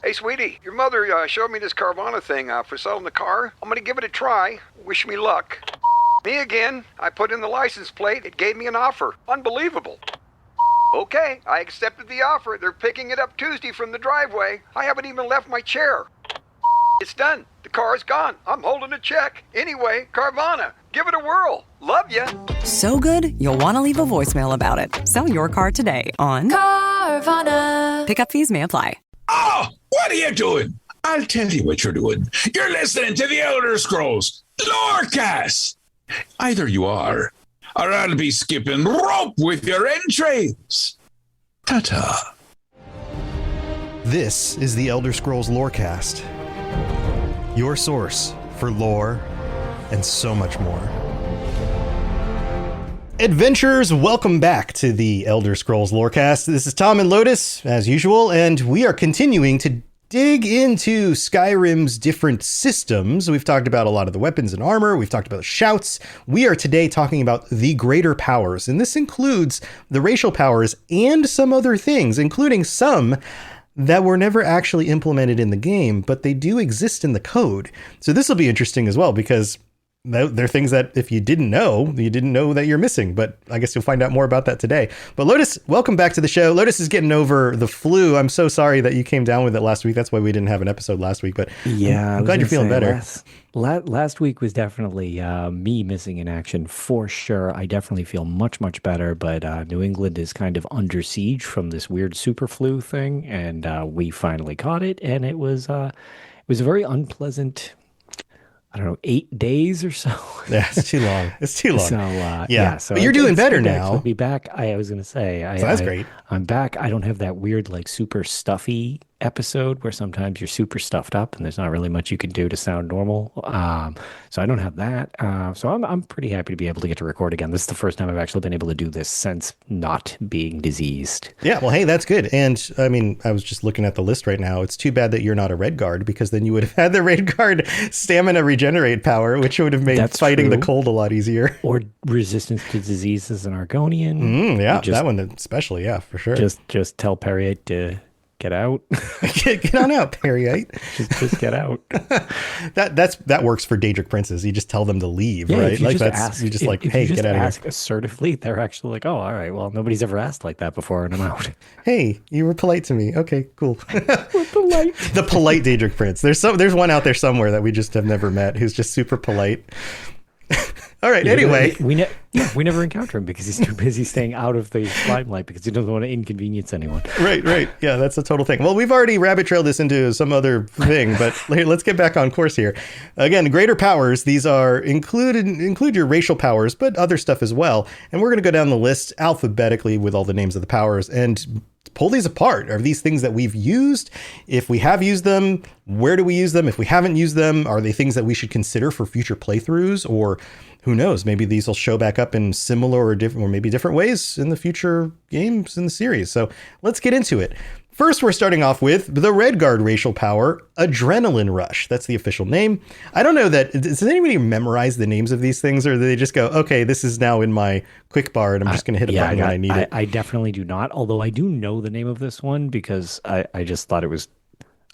Hey, sweetie, your mother showed me this Carvana thing for selling the car. I'm gonna give it a try. Wish me luck. Me again. I put in the license plate. It gave me an offer. Unbelievable. Okay, I accepted the offer. They're picking it up Tuesday from the driveway. I haven't even left my chair. It's done. The car is gone. I'm holding a check. Anyway, Carvana, give it a whirl. Love ya. So good, you'll want to leave a voicemail about it. Sell your car today on Carvana. Pickup fees may apply. Oh, what are you doing? I'll tell you what you're doing. You're listening to the Elder Scrolls Lorecast. Either you are, or I'll be skipping rope with your entrails. Ta-ta. This is the Elder Scrolls Lorecast, your source for lore and so much more. Adventurers, welcome back to the Elder Scrolls Lorecast. This is Tom and Lotus, as usual, and we are continuing to dig into Skyrim's different systems. We've talked about a lot of the weapons and armor. We've talked about shouts. We are today talking about the greater powers, and this includes the racial powers and some other things, including some that were never actually implemented in the game, but they do exist in the code. So this will be interesting as well, because they're things that if you didn't know that you're missing, but I guess you'll find out more about that today. But Lotus, welcome back to the show. Lotus is getting over the flu. I'm so sorry that you came down with it last week. That's why we didn't have an episode last week, but yeah, I'm glad you're feeling better. Last week was definitely me missing in action for sure. I definitely feel much, much better, but New England is kind of under siege from this weird super flu thing, and we finally caught it, and it was a very unpleasant, I don't know, 8 days or so. Yeah, it's too long. It's too long. So, so but you're doing better now. Be back. I was going to say, so that's great. I'm back. I don't have that weird, like, super stuffy episode where sometimes you're super stuffed up and there's not really much you can do to sound normal. So I don't have that. So I'm pretty happy to be able to get to record again. This is the first time I've actually been able to do this since not being diseased. Yeah, well, hey, that's good. And I mean, I was just looking at the list right now. It's too bad that you're not a red guard, because then you would have had the red guard stamina regenerate power, which would have made fighting the cold a lot easier. Or resistance to disease as an Argonian. Yeah, that one especially. Yeah, for sure. Just tell Periite to get out. Get on out, Periite. just get out. That works for Daedric princes. You just tell them to leave, right? If you like just that's ask, you just if, like, if hey, you just get out of ask here. Assertively, they're actually like, oh, all right. Well, nobody's ever asked like that before, and I'm out. Hey, you were polite to me. Okay, cool. We're polite. The polite Daedric prince. There's one out there somewhere that we just have never met who's just super polite. All right. Anyway, we never encounter him because he's too busy staying out of the limelight because he doesn't want to inconvenience anyone. Right. Yeah, that's a total thing. Well, we've already rabbit trailed this into some other thing, but let's get back on course here. Again, greater powers. These are include your racial powers, but other stuff as well. And we're going to go down the list alphabetically with all the names of the powers and pull these apart. Are these things that we've used? If we have used them, where do we use them? If we haven't used them, are they things that we should consider for future playthroughs? Or who knows, maybe these will show back up in similar or different, or maybe different ways in the future games in the series. So let's get into it. First, we're starting off with the Redguard racial power, Adrenaline Rush. That's the official name. I don't know does anybody memorize the names of these things, or do they just go, okay, this is now in my quick bar and I'm just going to hit a button when I need it? I definitely do not, although I do know the name of this one because I just thought it was,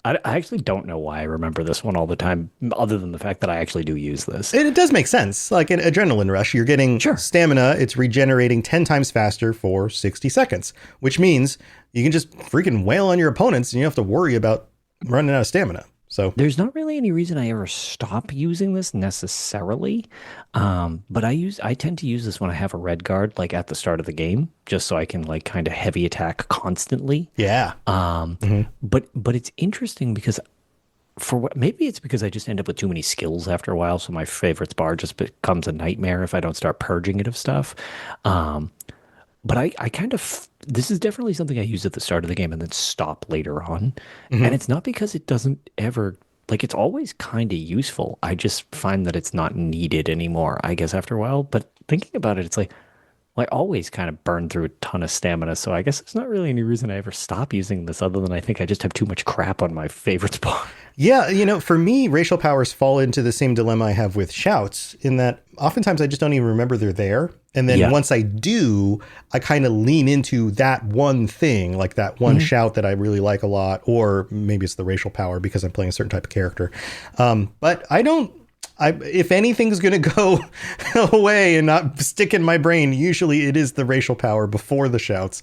I actually don't know why I remember this one all the time, other than the fact that I actually do use this. It does make sense. Like an Adrenaline Rush, you're getting stamina. It's regenerating 10 times faster for 60 seconds, which means you can just freaking wail on your opponents and you don't have to worry about running out of stamina. So there's not really any reason I ever stop using this necessarily. But I tend to use this when I have a red guard, like at the start of the game, just so I can like kind of heavy attack constantly. Yeah. But it's interesting because maybe it's because I just end up with too many skills after a while. So my favorites bar just becomes a nightmare if I don't start purging it of stuff. But I kind of, this is definitely something I use at the start of the game and then stop later on. And it's not because it doesn't ever, like, it's always kind of useful. I just find that it's not needed anymore, I guess, after a while. But thinking about it, it's like, well, I always kind of burn through a ton of stamina. So I guess there's not really any reason I ever stop using this other than I think I just have too much crap on my favorite spot. Yeah, for me, racial powers fall into the same dilemma I have with shouts, in that oftentimes I just don't even remember they're there. And then once I do, I kind of lean into that one thing, like that one shout that I really like a lot, or maybe it's the racial power because I'm playing a certain type of character. But if anything's going to go away and not stick in my brain, usually it is the racial power before the shouts.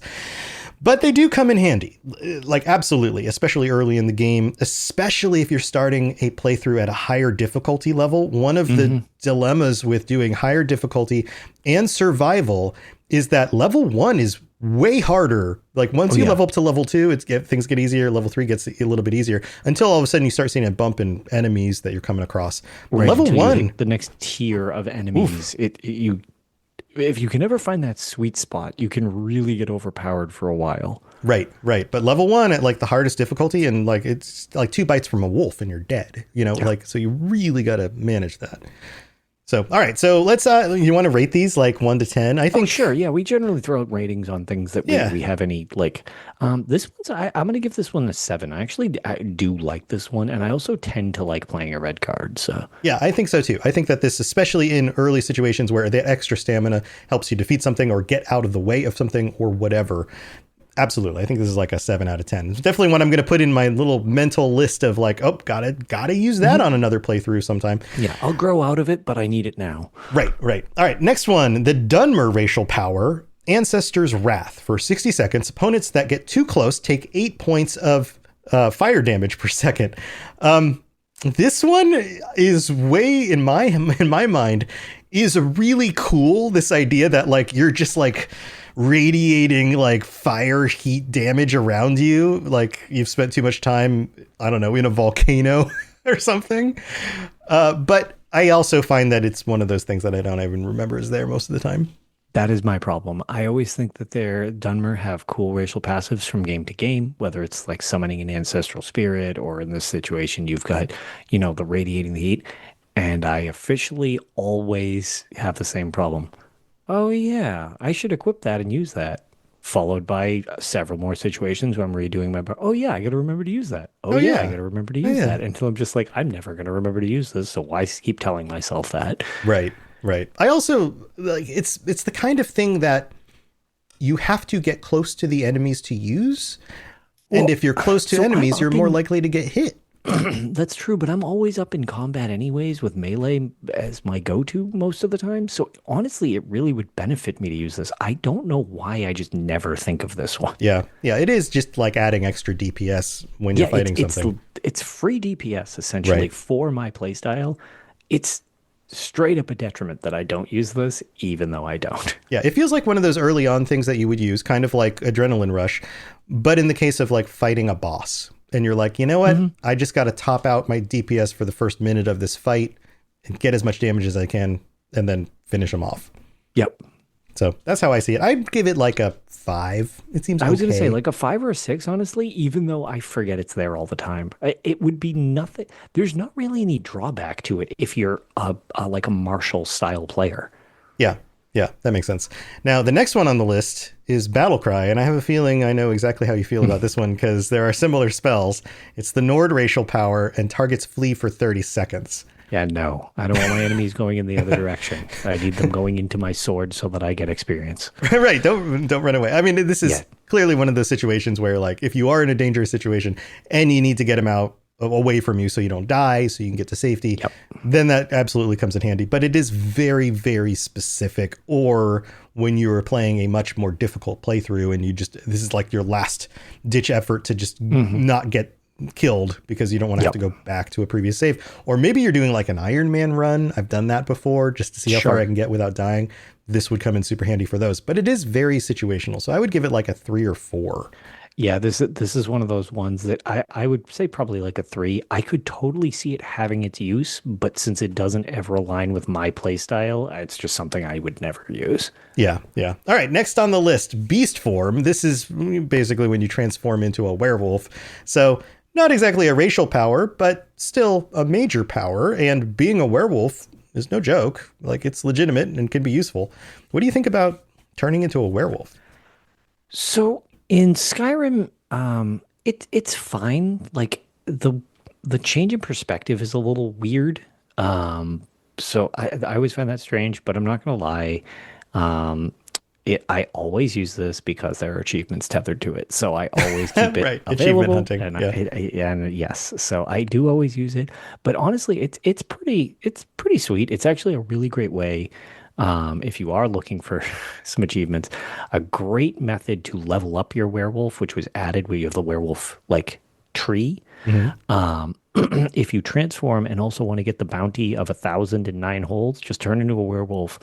But they do come in handy, like absolutely, especially early in the game, especially if you're starting a playthrough at a higher difficulty level. One of the dilemmas with doing higher difficulty and survival is that level 1 is way harder. Like once you level up to level 2, things get easier. Level 3 gets a little bit easier until all of a sudden you start seeing a bump in enemies that you're coming across. Right, level 1, the next tier of enemies, if you can ever find that sweet spot, you can really get overpowered for a while. Right. But level 1 at like the hardest difficulty, and like it's like 2 bites from a wolf and you're dead, like, so you really got to manage that. So, all right. So let's, you want to rate these like 1 to 10? I think. Oh, sure. Yeah. We generally throw out ratings on things that we have any like, this one's, I'm going to give this one a 7. I do like this one. And I also tend to like playing a red card. So yeah, I think so too. I think that this, especially in early situations where the extra stamina helps you defeat something or get out of the way of something or whatever. Absolutely. I think this is like a 7 out of 10. It's definitely one I'm going to put in my little mental list of like, oh, gotta use that on another playthrough sometime. Yeah, I'll grow out of it, but I need it now. Right. All right, next one, the Dunmer racial power, Ancestor's Wrath. For 60 seconds, opponents that get too close take 8 points of fire damage per second. This one is way, in my mind, is really cool. This idea that like you're just like radiating like fire heat damage around you, like you've spent too much time, I don't know, in a volcano or something. But I also find that it's one of those things that I don't even remember is there most of the time. That is my problem. I always think that their Dunmer have cool racial passives from game to game, whether it's like summoning an ancestral spirit, or in this situation, you've got, the radiating the heat. And I officially always have the same problem. Oh, yeah, I should equip that and use that. Followed by several more situations where I'm redoing my... Oh, yeah, I got to remember to use that. Oh, yeah, I got to remember to use that. Until I'm just like, I'm never going to remember to use this, so why keep telling myself that? Right. I also, like, it's the kind of thing that you have to get close to the enemies to use. And if you're close to enemies, you're more likely to get hit. That's true, but I'm always up in combat anyways with melee as my go-to most of the time. So honestly, it really would benefit me to use this. I don't know why I just never think of this one. Yeah, it is just like adding extra DPS when you're fighting something. It's free DPS essentially for my playstyle. It's straight up a detriment that I don't use this, even though I don't. Yeah, it feels like one of those early on things that you would use, kind of like Adrenaline Rush, but in the case of like fighting a boss. And you're like, you know what? I just got to top out my DPS for the first minute of this fight and get as much damage as I can and then finish them off. Yep. So that's how I see it. I'd give it like a 5. It seems I was going to okay. say like a 5 or a 6, honestly, even though I forget it's there all the time. It would be nothing. There's not really any drawback to it if you're like a martial style player. Yeah, that makes sense. Now, the next one on the list is Battle Cry, and I have a feeling I know exactly how you feel about this one because there are similar spells. It's the Nord racial power, and targets flee for 30 seconds. Yeah, no. I don't want my enemies going in the other direction. I need them going into my sword so that I get experience. Right, don't run away. I mean, this is clearly one of those situations where, like, if you are in a dangerous situation and you need to get them out away from you so you don't die, so you can get to safety, then that absolutely comes in handy. But it is very, very specific. Or when you're playing a much more difficult playthrough and this is like your last ditch effort to just not get killed because you don't want to have to go back to a previous save. Or maybe you're doing like an Iron Man run. I've done that before just to see how far I can get without dying. This would come in super handy for those. But it is very situational. So I would give it like a 3 or 4. Yeah, this is one of those ones that I would say probably like a 3. I could totally see it having its use, but since it doesn't ever align with my play style, it's just something I would never use. Yeah. All right, next on the list, Beast Form. This is basically when you transform into a werewolf. So not exactly a racial power, but still a major power. And being a werewolf is no joke. Like, it's legitimate and can be useful. What do you think about turning into a werewolf? So in Skyrim, it's fine. Like The change in perspective is a little weird. So I always find that strange, but I'm not gonna lie. I always use this because there are achievements tethered to it, so I always keep it Right, achievement available. hunting, And yeah. and yes, so I do always use it. But honestly, it's pretty sweet. It's actually a really great way. If you are looking for some achievements, a great method to level up your werewolf, which was added where you have the werewolf like tree. Um, if you transform and also want to get the bounty of 1,009 holds, just turn into a werewolf,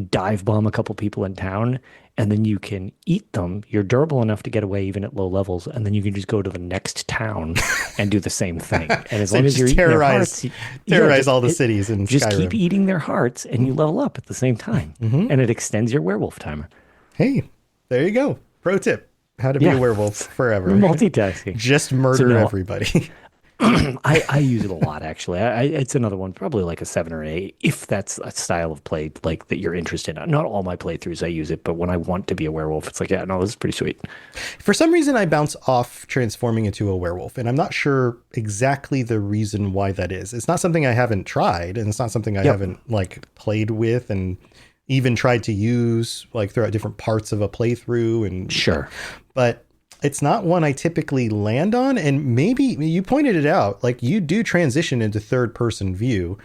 dive bomb a couple people in town, and then you can eat them. You're durable enough to get away even at low levels, and then you can just go to the next town and do the same thing. And as So long as just you're eating their hearts, terrorize just- all the cities in just Skyrim. keep eating their hearts, and you level up at the same time, and it extends your werewolf timer. Hey, there you go. Pro tip: how to be Yeah. a werewolf forever. Multitasking. Just murder no, everybody. I use it a lot actually. It's another one, probably like a 7 or 8, if that's a style of play like that you're interested in. Not all my playthroughs I use it, but when I want to be a werewolf, it's like, yeah, no, this is pretty sweet. For some reason, I bounce off transforming into a werewolf, and I'm not sure exactly the reason why that is. It's not something I haven't tried, and it's not something I haven't like played with and even tried to use like throughout different parts of a playthrough. And Sure. but it's not one I typically land on. And maybe you pointed it out, like you do transition into third person view.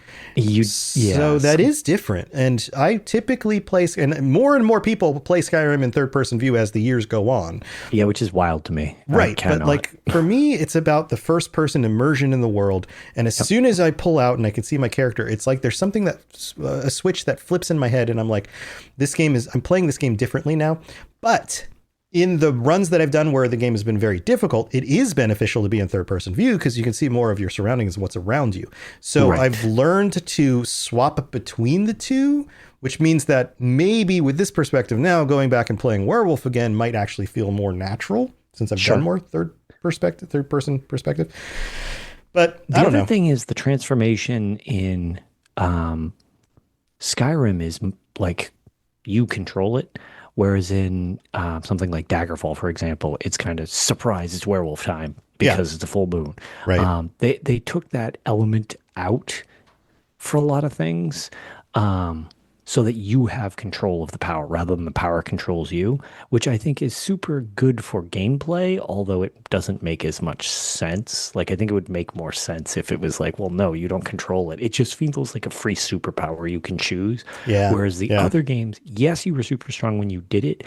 So that is different. And I typically play, and more people play Skyrim in third person view as the years go on. Yeah, which is wild to me. I Right. But cannot. like for me, it's about the first person immersion in the world. And as soon as I pull out and I can see my character, it's like there's something that a switch that flips in my head. And I'm like, I'm playing this game differently now. But in the runs that I've done where the game has been very difficult, it is beneficial to be in third person view because you can see more of your surroundings and what's around you. So Right. I've learned to swap between the two, which means that maybe with this perspective now, going back and playing werewolf again might actually feel more natural since I've done more third person perspective. But I The don't other know. thing is the transformation in Skyrim is like you control it, whereas in something like Daggerfall, for example, it's kind of surprise, it's werewolf time because it's a full moon. Right. They took that element out for a lot of things. So that you have control of the power rather than the power controls you, which I think is super good for gameplay, although it doesn't make as much sense. Like, I think it would make more sense if it was like, well, no, you don't control it. It just feels like a free superpower you can choose. Yeah, Whereas the other games, yes, you were super strong when you did it,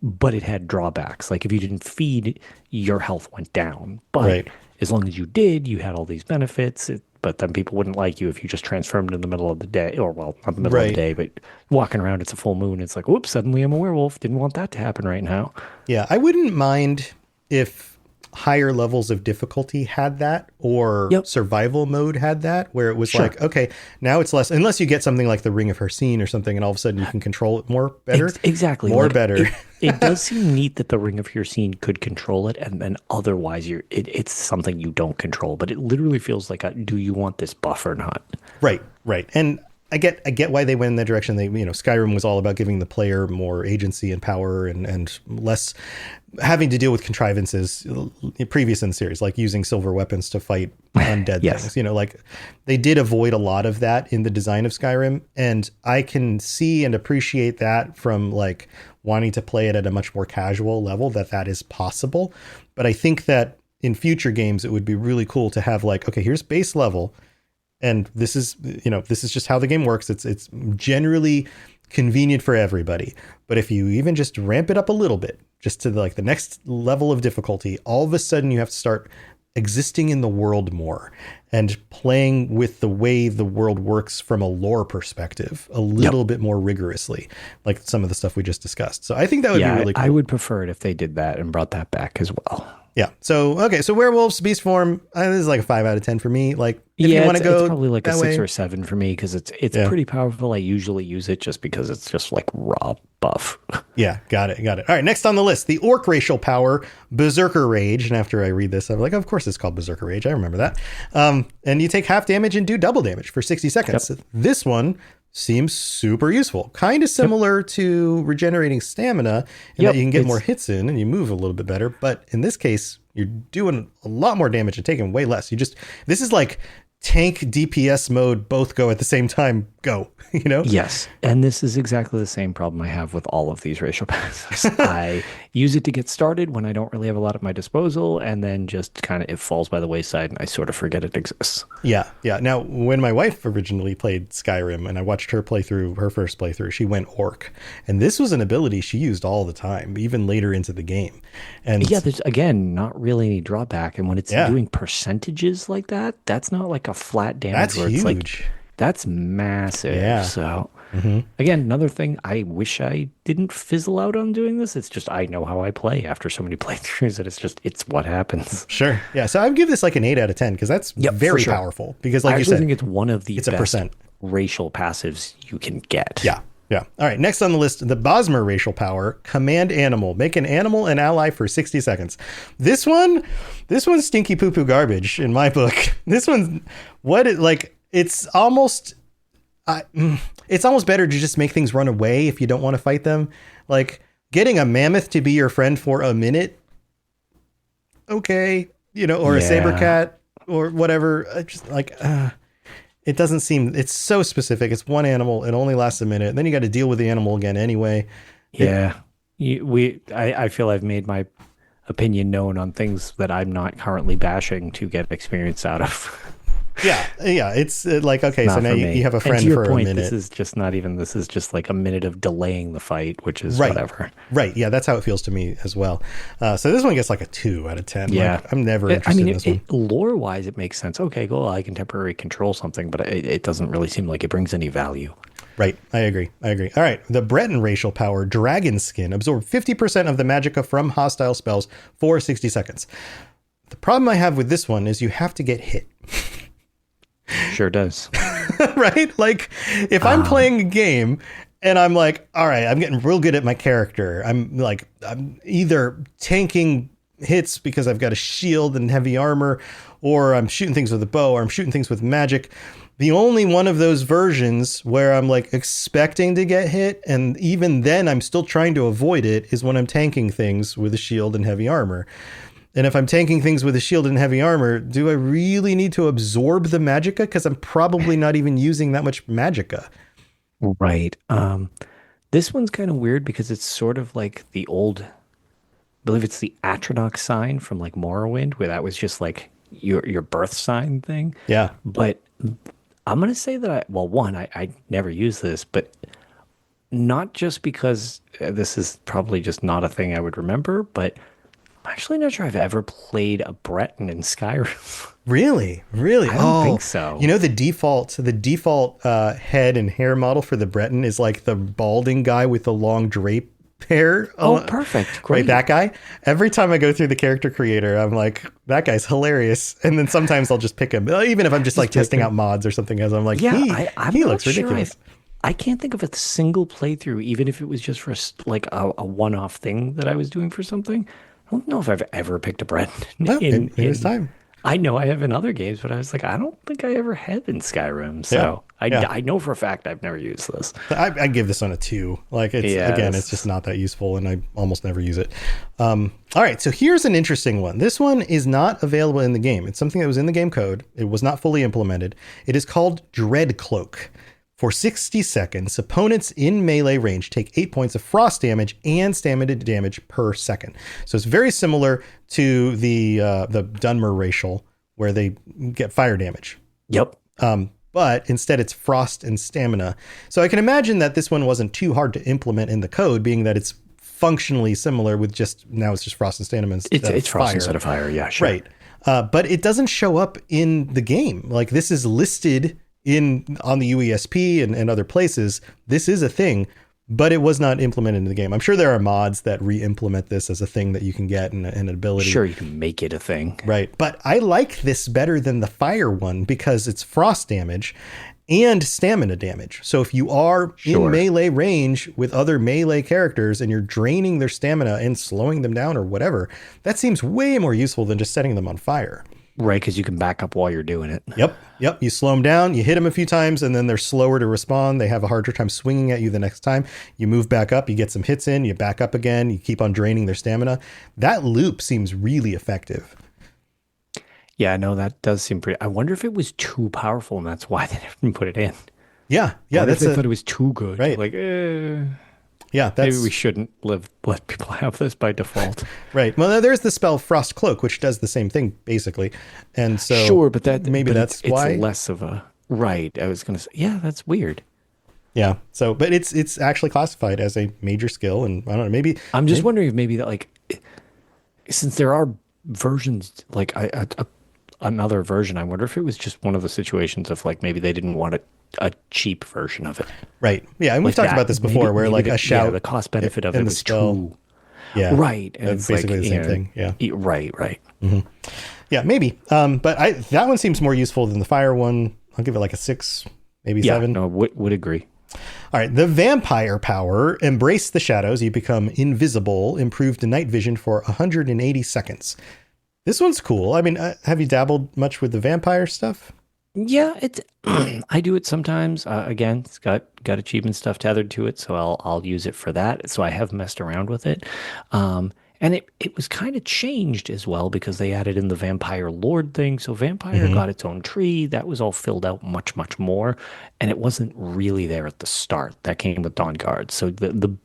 but it had drawbacks. Like if you didn't feed, your health went down. But as long as you did, you had all these benefits. But then people wouldn't like you if you just transformed in the middle of the day, or well, not the middle of the day, but walking around, it's a full moon. It's like, whoops, suddenly I'm a werewolf. Didn't want that to happen right now. Yeah, I wouldn't mind if higher levels of difficulty had that, or survival mode had that, where it was like, okay, now it's less, unless you get something like the Ring of Hercene or something, and all of a sudden you can control it more better. Exactly. More like, better. It does seem neat that the Ring of Hercene could control it, and then otherwise it's something you don't control. But it literally feels like, do you want this buff or not? Right. And I get why they went in that direction. Skyrim was all about giving the player more agency and power and less having to deal with contrivances previous in the series, like using silver weapons to fight undead things. Like they did avoid a lot of that in the design of Skyrim. And I can see and appreciate that from like wanting to play it at a much more casual level, that is possible. But I think that in future games, it would be really cool to have like, okay, here's base level. And this is just how the game works. It's generally convenient for everybody. But if you even just ramp it up a little bit, just to the next level of difficulty, all of a sudden you have to start existing in the world more and playing with the way the world works from a lore perspective a little bit more rigorously, like some of the stuff we just discussed. So I think that would be really cool. I would prefer it if they did that and brought that back as well. Yeah. So, okay. So werewolves, beast form, this is like a 5 out of 10 for me. Like if you want to go, it's probably like a 6 way, or 7 for me, because it's pretty powerful. I usually use it just because it's just like raw buff. Yeah. Got it. All right. Next on the list, the orc racial power, Berserker Rage. And after I read this, I'm like, of course it's called Berserker Rage. I remember that. And you take half damage and do double damage for 60 seconds. This one seems super useful. Kind of similar to regenerating stamina in that you can get more hits in and you move a little bit better. But in this case, you're doing a lot more damage and taking way less. This is like tank DPS mode, both go at the same time, go, Yes. And this is exactly the same problem I have with all of these racial passes. I use it to get started when I don't really have a lot at my disposal, and then just kind of it falls by the wayside and I sort of forget it exists. Yeah. Now, when my wife originally played Skyrim and I watched her play through her first playthrough, she went orc. And this was an ability she used all the time, even later into the game. And yeah, there's, again, not really any drawback. And when it's doing percentages like that, that's not like a flat damage. That's where huge. It's like, that's massive. Yeah. So again, another thing, I wish I didn't fizzle out on doing this. It's just, I know how I play after so many playthroughs that it's what happens. Sure. Yeah. So I would give this like an 8 out of 10 because that's very powerful. Because like I you said, think it's one of the best a % racial passives you can get. Yeah. All right. Next on the list, the Bosmer racial power, Command Animal. Make an animal an ally for 60 seconds. This one's stinky poo poo garbage in my book. This one's it's almost better to just make things run away if you don't want to fight them. Like getting a mammoth to be your friend for a minute. Okay. Or a saber cat or whatever. Just like, it doesn't seem, it's so specific. It's one animal. It only lasts a minute. And then you got to deal with the animal again anyway. Yeah. I feel I've made my opinion known on things that I'm not currently bashing to get experience out of. Yeah. It's like, okay, so now you have a friend for a minute. This is just like a minute of delaying the fight, which is whatever. Right. Yeah. That's how it feels to me as well. So this one gets like a 2 out of 10. Yeah. Like, I'm never interested in this one. Lore wise, it makes sense. Okay, cool. I can temporarily control something, but it doesn't really seem like it brings any value. Right. I agree. All right. The Breton racial power, Dragon Skin, absorb 50% of the magicka from hostile spells for 60 seconds. The problem I have with this one is you have to get hit. Sure does. Right? Like if I'm playing a game and I'm like, all right, I'm getting real good at my character. I'm either tanking hits because I've got a shield and heavy armor, or I'm shooting things with a bow, or I'm shooting things with magic. The only one of those versions where I'm like expecting to get hit, and even then I'm still trying to avoid it, is when I'm tanking things with a shield and heavy armor. And if I'm tanking things with a shield and heavy armor, do I really need to absorb the magicka? Because I'm probably not even using that much magicka. Right. This one's kind of weird because it's sort of like the old, I believe it's the Atronach sign from like Morrowind, where that was just like your birth sign thing. Yeah. But I'm going to say that I never use this, but not just because this is probably just not a thing I would remember, but I'm actually not sure I've ever played a Breton in Skyrim. Really? I don't think so. The default head and hair model for the Breton is like the balding guy with the long drape hair. Oh, perfect. Great. Right, that guy. Every time I go through the character creator, I'm like, that guy's hilarious. And then sometimes I'll just pick him, even if I'm just like testing out mods or something, as I'm like, he looks ridiculous. I can't think of a single playthrough, even if it was just for like a one-off thing that I was doing for something. I don't know if I've ever picked a Breton. No, in this time. I know I have in other games, but I was like, I don't think I ever have in Skyrim. So I know for a fact I've never used this. I give this one a 2. Like it's just not that useful, and I almost never use it. All right, so here's an interesting one. This one is not available in the game. It's something that was in the game code. It was not fully implemented. It is called Dread Cloak. For 60 seconds, opponents in melee range take 8 points of frost damage and stamina damage per second. So it's very similar to the Dunmer racial, where they get fire damage. Yep. But instead it's frost and stamina. So I can imagine that this one wasn't too hard to implement in the code, being that it's functionally similar with now it's just frost and stamina instead of it's frost instead of fire. Yeah, sure. Right. But it doesn't show up in the game. Like this is listed on the UESP and other places. This is a thing, but it was not implemented in the game. I'm sure there are mods that re-implement this as a thing that you can get and an ability. Sure, you can make it a thing. Right. But I like this better than the fire one because it's frost damage and stamina damage. So if you are in melee range with other melee characters and you're draining their stamina and slowing them down or whatever, that seems way more useful than just setting them on fire. Right, because you can back up while you're doing it. Yep. You slow them down, you hit them a few times, and then they're slower to respond. They have a harder time swinging at you the next time. You move back up, you get some hits in, you back up again, you keep on draining their stamina. That loop seems really effective. Yeah, no, that does seem pretty. I wonder if it was too powerful and that's why they didn't put it in. Yeah. That's they thought it was too good. Right. Like, yeah, maybe we shouldn't let people have this by default. Right. Well, there's the spell Frost Cloak, which does the same thing basically, and so sure, but that's why it's less of a right. I was going to say, yeah, that's weird. Yeah. So, but it's actually classified as a major skill, and I don't know. Maybe I'm just wondering if maybe that like, since there are versions like another version, I wonder if it was just one of the situations of like maybe they didn't want a cheap version of it. Right. Yeah, and we've talked about this before, where like a shout, the cost benefit of it was spell, too. Yeah. Right. And it's basically the same thing. Yeah. Right. Mm-hmm. Yeah, maybe. But that one seems more useful than the fire one. I'll give it like a 6, maybe 7. No, would agree. All right, the vampire power, embrace the shadows. You become invisible, improved night vision for 180 seconds. This one's cool. I mean, have you dabbled much with the vampire stuff? Yeah, it's I do it sometimes. Again, it's got achievement stuff tethered to it, so I'll use it for that. So I have messed around with it. And it was kind of changed as well because they added in the vampire lord thing. So vampire got its own tree. That was all filled out much, much more. And it wasn't really there at the start. That came with Dawn Guard. So the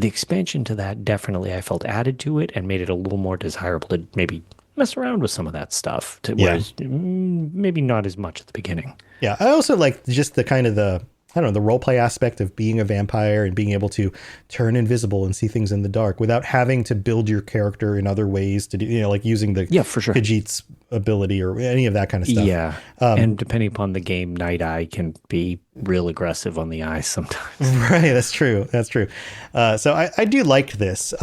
expansion to that definitely I felt added to it and made it a little more desirable to maybe mess around with some of that stuff. Whereas maybe not as much at the beginning. Yeah, I also like just the kind of the role play aspect of being a vampire and being able to turn invisible and see things in the dark without having to build your character in other ways to do, like using the for sure. Khajiit's ability or any of that kind of stuff. Yeah. And depending upon the game, Night Eye can be real aggressive on the eyes sometimes. Right. That's true. So I do like this.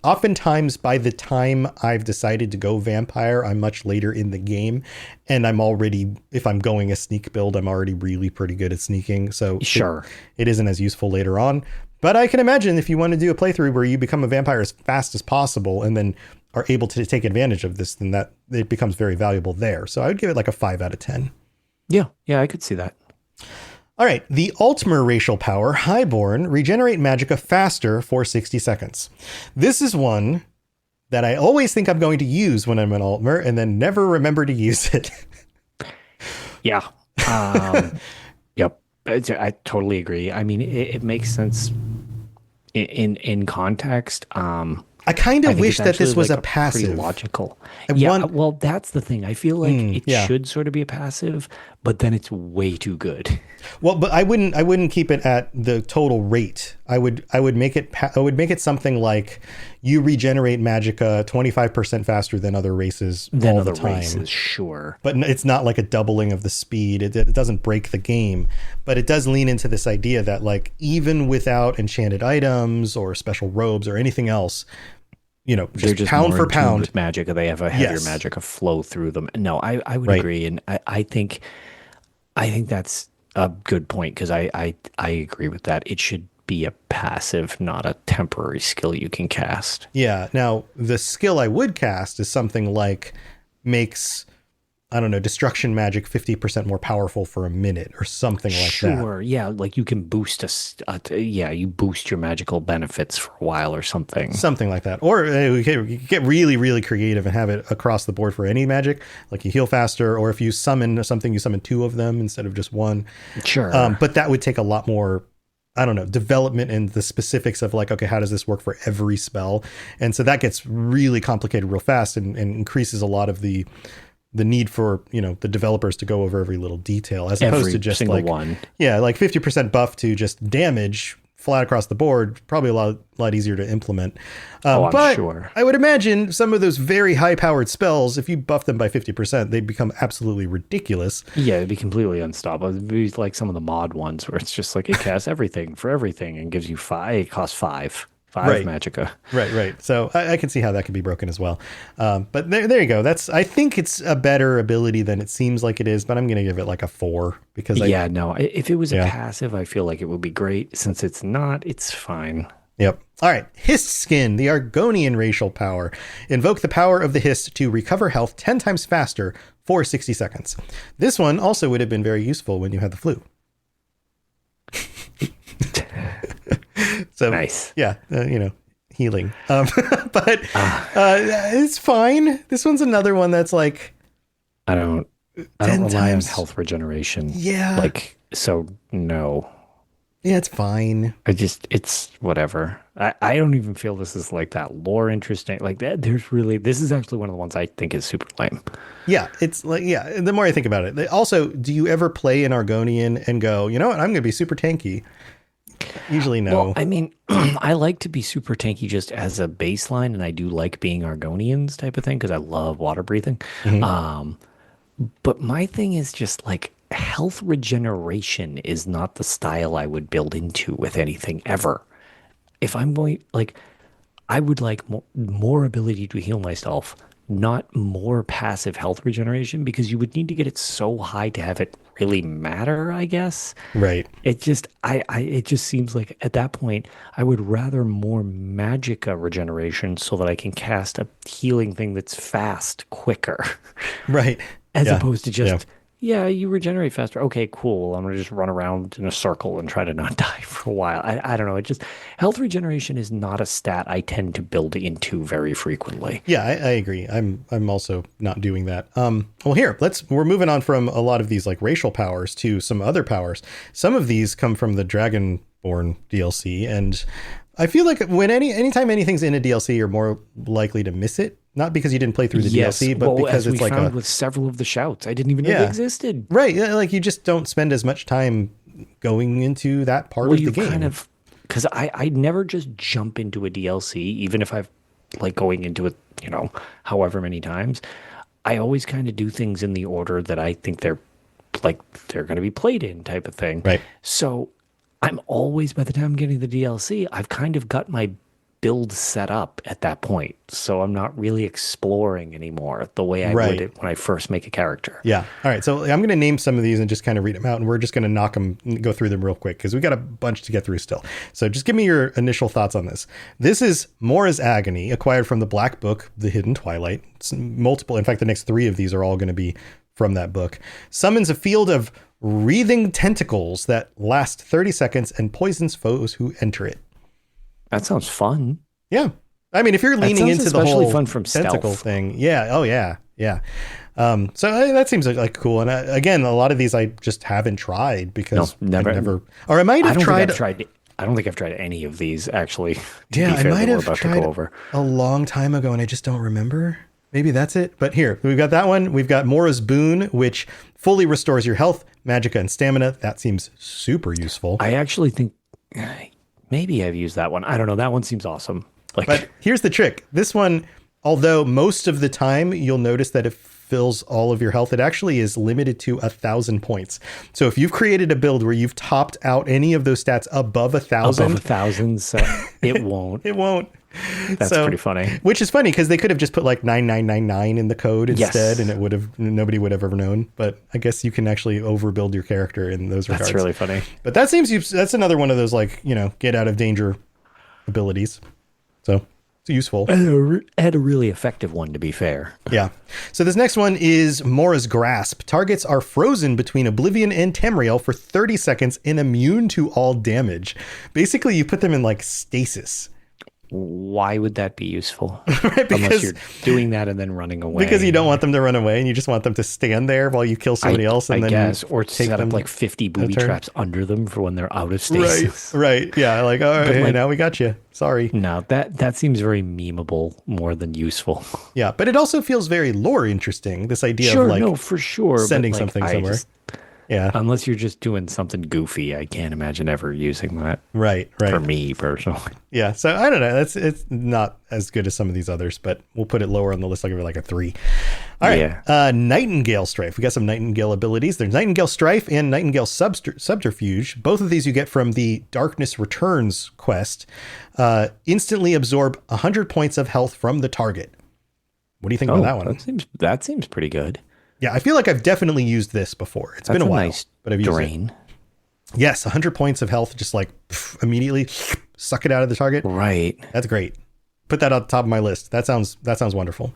Oftentimes, by the time I've decided to go vampire, I'm much later in the game, and I'm already, if I'm going a sneak build, I'm already really pretty good at sneaking. So sure, it isn't as useful later on. But I can imagine if you want to do a playthrough where you become a vampire as fast as possible and then are able to take advantage of this, then that it becomes very valuable there. So I would give it like a 5 out of 10. Yeah, I could see that. All right, the Altmer racial power, Highborn, regenerate magicka faster for 60 seconds. This is one that I always think I'm going to use when I'm an Altmer and then never remember to use it. Yeah. Yep. I totally agree. I mean, it makes sense in context. I kind of wish that this was like a passive. Pretty logical. Well, that's the thing. I feel like it should sort of be a passive, but then it's way too good. Well, but I wouldn't keep it at the total rate. I would make it something like you regenerate magicka 25% faster than other races all the time. Races, sure. But it's not like a doubling of the speed. It doesn't break the game, but it does lean into this idea that like even without enchanted items or special robes or anything else, just pound for pound with magic, they have a heavier magic flow through them. No, I would agree, and I think that's a good point because I agree with that. It should be a passive, not a temporary skill you can cast. Yeah. Now the skill I would cast is something like makes, I don't know, destruction magic 50% more powerful for a minute or something like that. Sure, yeah, like you can boost you boost your magical benefits for a while or something. Something like that. Or you can get really, really creative and have it across the board for any magic. Like you heal faster, or if you summon something, you summon 2 of them instead of just 1. Sure. But that would take a lot more, I don't know, development and the specifics of like, okay, how does this work for every spell? And so that gets really complicated real fast and increases a lot of the need for, the developers to go over every little detail as opposed to just like one. Yeah, like 50% buff to just damage flat across the board, probably a lot easier to implement. I'm but sure. I would imagine some of those very high powered spells, if you buff them by 50%, they'd become absolutely ridiculous. Yeah, it'd be completely unstoppable. It'd be like some of the mod ones where it's just like it casts everything for everything and gives you 5. It costs 5 magicka. Right. So I can see how that could be broken as well. But there you go. I think it's a better ability than it seems like it is, but I'm going to give it like a 4 because if it was a passive, I feel like it would be great. Since it's not, it's fine. Yep. All right. Hist Skin, the Argonian racial power. Invoke the power of the Hist to recover health 10 times faster for 60 seconds. This one also would have been very useful when you had the flu. So Nice. Yeah, healing. But it's fine. This one's another one that's like I don't 10 rely on times. health regeneration. Yeah. Like, so no. Yeah, it's fine. It's whatever. I don't even feel this is like that lore interesting. Like that, this is actually one of the ones I think is super lame. Yeah, it's like, yeah, the more I think about it. Also, do you ever play an Argonian and go, you know what, I'm going to be super tanky? Usually no. Well, I mean, I like to be super tanky just as a baseline, and I do like being Argonians type of thing because I love water breathing. But my thing is just like health regeneration is not the style I would build into with anything ever. If I'm going, like, I would like more ability to heal myself, not more passive health regeneration, because you would need to get it so high to have it really matter, I guess. Right. It just, it just seems like at that point, I would rather more magicka regeneration so that I can cast a healing thing that's fast, quicker. Right. As opposed to just, you regenerate faster. Okay, cool. I'm going to just run around in a circle and try to not die for a while. I don't know. It just, health regeneration is not a stat I tend to build into very frequently. Yeah, I agree. I'm also not doing that. Well, here, we're moving on from a lot of these like racial powers to some other powers. Some of these come from the Dragonborn DLC, and I feel like anytime anything's in a DLC, you're more likely to miss it. Not because you didn't play through the DLC, but because it's like with several of the shouts, I didn't even know they existed. Right, yeah, like you just don't spend as much time going into that part of the game. Because I never just jump into a DLC, even if I've like going into it, however many times. I always kind of do things in the order that I think they're going to be played in, type of thing. Right. So I'm always, by the time I'm getting the DLC, I've kind of got my build set up at that point. So I'm not really exploring anymore the way I would when I first make a character. Yeah. All right. So I'm going to name some of these and just kind of read them out, and we're just going to go through them real quick because we got a bunch to get through still. So just give me your initial thoughts on this. This is Mora's Agony, acquired from the Black Book, The Hidden Twilight. It's multiple. In fact, the next 3 of these are all going to be from that book. Summons a field of wreathing tentacles that last 30 seconds and poisons foes who enter it. That sounds fun. Yeah. I mean, if you're leaning into the whole fun from tentacle stealth thing. Yeah. Oh, yeah. Yeah. So that seems like cool. And again, a lot of these I just haven't tried because never, or I might have tried. I don't think I've tried any of these actually. I might have tried a long time ago and I just don't remember. Maybe that's it. But here, we've got that one. We've got Mora's Boon, which fully restores your health, magicka, and stamina. That seems super useful. I actually think maybe I've used that one. I don't know. That one seems awesome. But here's the trick. This one, although most of the time you'll notice that it fills all of your health, it actually is limited to 1,000 points. So if you've created a build where you've topped out any of those stats above 1,000, so it won't. It won't. That's pretty funny. Which is funny because they could have just put like 9999 in the code instead, and nobody would have ever known. But I guess you can actually overbuild your character in those regards. That's really funny. But that's another one of those like, get out of danger abilities. So it's useful. And a really effective one, to be fair. Yeah. So this next one is Mora's Grasp. Targets are frozen between Oblivion and Tamriel for 30 seconds and immune to all damage. Basically, you put them in like stasis. Why would that be useful? Right, unless you're doing that and then running away. Because you don't want them to run away and you just want them to stand there while you kill somebody else. And or set up like 50 booby traps under them for when they're out of stasis. Right. Yeah. Like, all right, now we got you. Sorry. No, that seems very memeable more than useful. Yeah. But it also feels very lore interesting. This idea of like, for sure, sending something somewhere. Yeah. Unless you're just doing something goofy, I can't imagine ever using that. Right. For me personally. Yeah. So I don't know. It's not as good as some of these others, but we'll put it lower on the list. I'll give it like a 3. All right. Yeah. Nightingale Strife. We got some Nightingale abilities. There's Nightingale Strife and Nightingale Subterfuge. Both of these you get from the Darkness Returns quest. Instantly absorb 100 points of health from the target. What do you think about that one? That seems pretty good. Yeah, I feel like I've definitely used this before. It's been a while, nice but I've used drain. it. Yes, 100 points of health, just like immediately. suck it out of the target. Right. That's great. Put that on the top of my list. That sounds wonderful.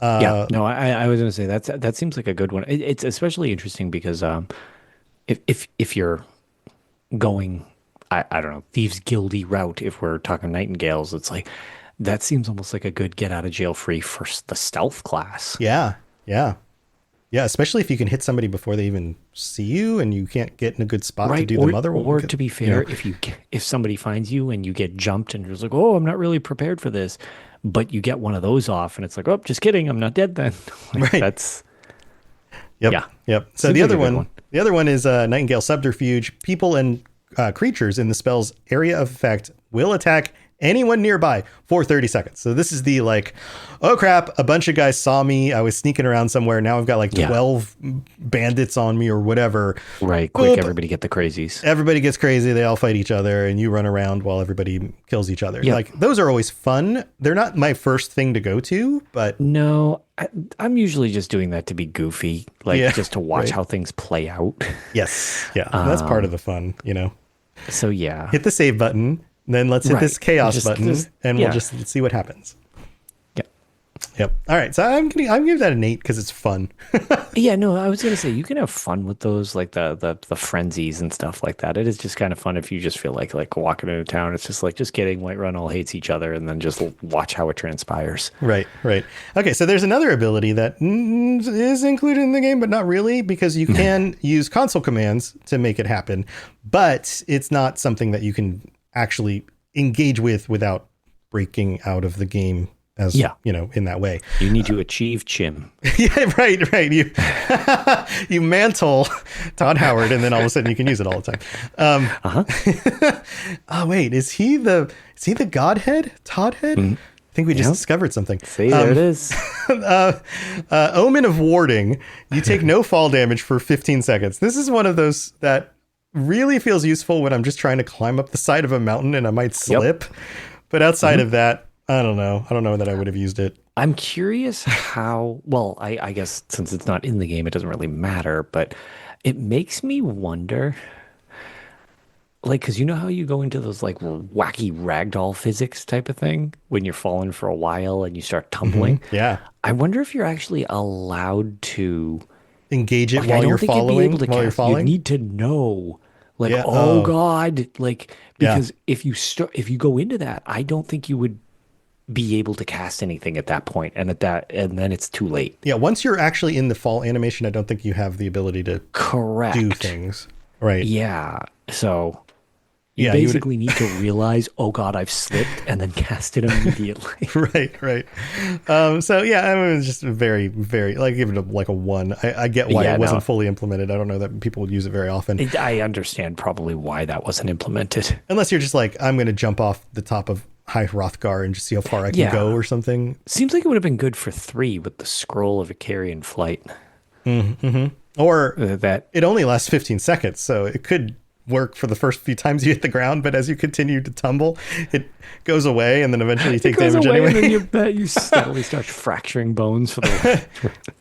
Yeah. No, I was going to say that seems like a good one. It's especially interesting because if you're going, I don't know, Thieves Guildy route, if we're talking Nightingales, it's like that seems almost like a good get out of jail free for the stealth class. Yeah. Especially if you can hit somebody before they even see you, and you can't get in a good spot to do the mother. Or to be fair, if somebody finds you and you get jumped and you're just like, oh, I'm not really prepared for this, but you get one of those off, and it's like, oh, just kidding, I'm not dead then. Like, right. That's. Yep. Yeah. Yep. So Seems the like other a good one, the other one is Nightingale Subterfuge. People and creatures in the spell's area of effect will attack anyone nearby for 30 seconds. So this is the like, oh crap, a bunch of guys saw me. I was sneaking around somewhere. Now I've got like 12 bandits on me or whatever. Right. Quick, Boop. Everybody get the crazies. Everybody gets crazy. They all fight each other and you run around while everybody kills each other. Yep. Like those are always fun. They're not my first thing to go to, but No, I'm usually just doing that to be goofy, like just to watch how things play out. yes. Yeah. That's part of the fun, you know. So yeah. Hit the save button. Then let's hit this chaos button and we'll just see what happens. Yep. All right. So I'm gonna give that an 8 because it's fun. Yeah, no, I was gonna say you can have fun with those, like the frenzies and stuff like that. It is just kind of fun if you just feel like walking into town. It's just like just kidding. Whiterun all hates each other, and then just watch how it transpires. Right. Okay. So there's another ability that is included in the game, but not really, because you can use console commands to make it happen, but it's not something that you can actually engage with without breaking out of the game. As you know, in that way, you need to achieve Chim. Yeah, right. You you mantle Todd Howard, and then all of a sudden you can use it all the time. Oh wait, is he the Godhead? Toddhead? I think we just discovered something. See, there it is. Omen of Warding. You take no fall damage for 15 seconds. This is one of those that really feels useful when I'm just trying to climb up the side of a mountain and I might slip. But outside of that, I don't know that I would have used it. I'm curious how, well, I guess since it's not in the game, it doesn't really matter, but it makes me wonder, like, because you know how you go into those like wacky ragdoll physics type of thing when you're falling for a while and you start tumbling? Yeah. I wonder if you're actually allowed to engage it like, while I don't you're think following. You'd be able to while you're falling. You need to know, like, oh God, like, because if you go into that, I don't think you would be able to cast anything at that point, and then it's too late. Yeah, once you're actually in the fall animation, I don't think you have the ability to do things. Right. Yeah. So you basically need to realize, oh God, I've slipped, and then cast it immediately. Right. So yeah, I mean, it's just very, very, like, give it like a 1. I get why it wasn't fully implemented. I don't know that people would use it very often. I understand probably why that wasn't implemented. Unless you're just like, I'm going to jump off the top of High Hrothgar and just see how far I can go or something. Seems like it would have been good for 3 with the Scroll of Icarian Flight. Or that it only lasts 15 seconds, so it could work for the first few times you hit the ground, but as you continue to tumble, it goes away, and then eventually you take damage anyway. And then you steadily start fracturing bones for the.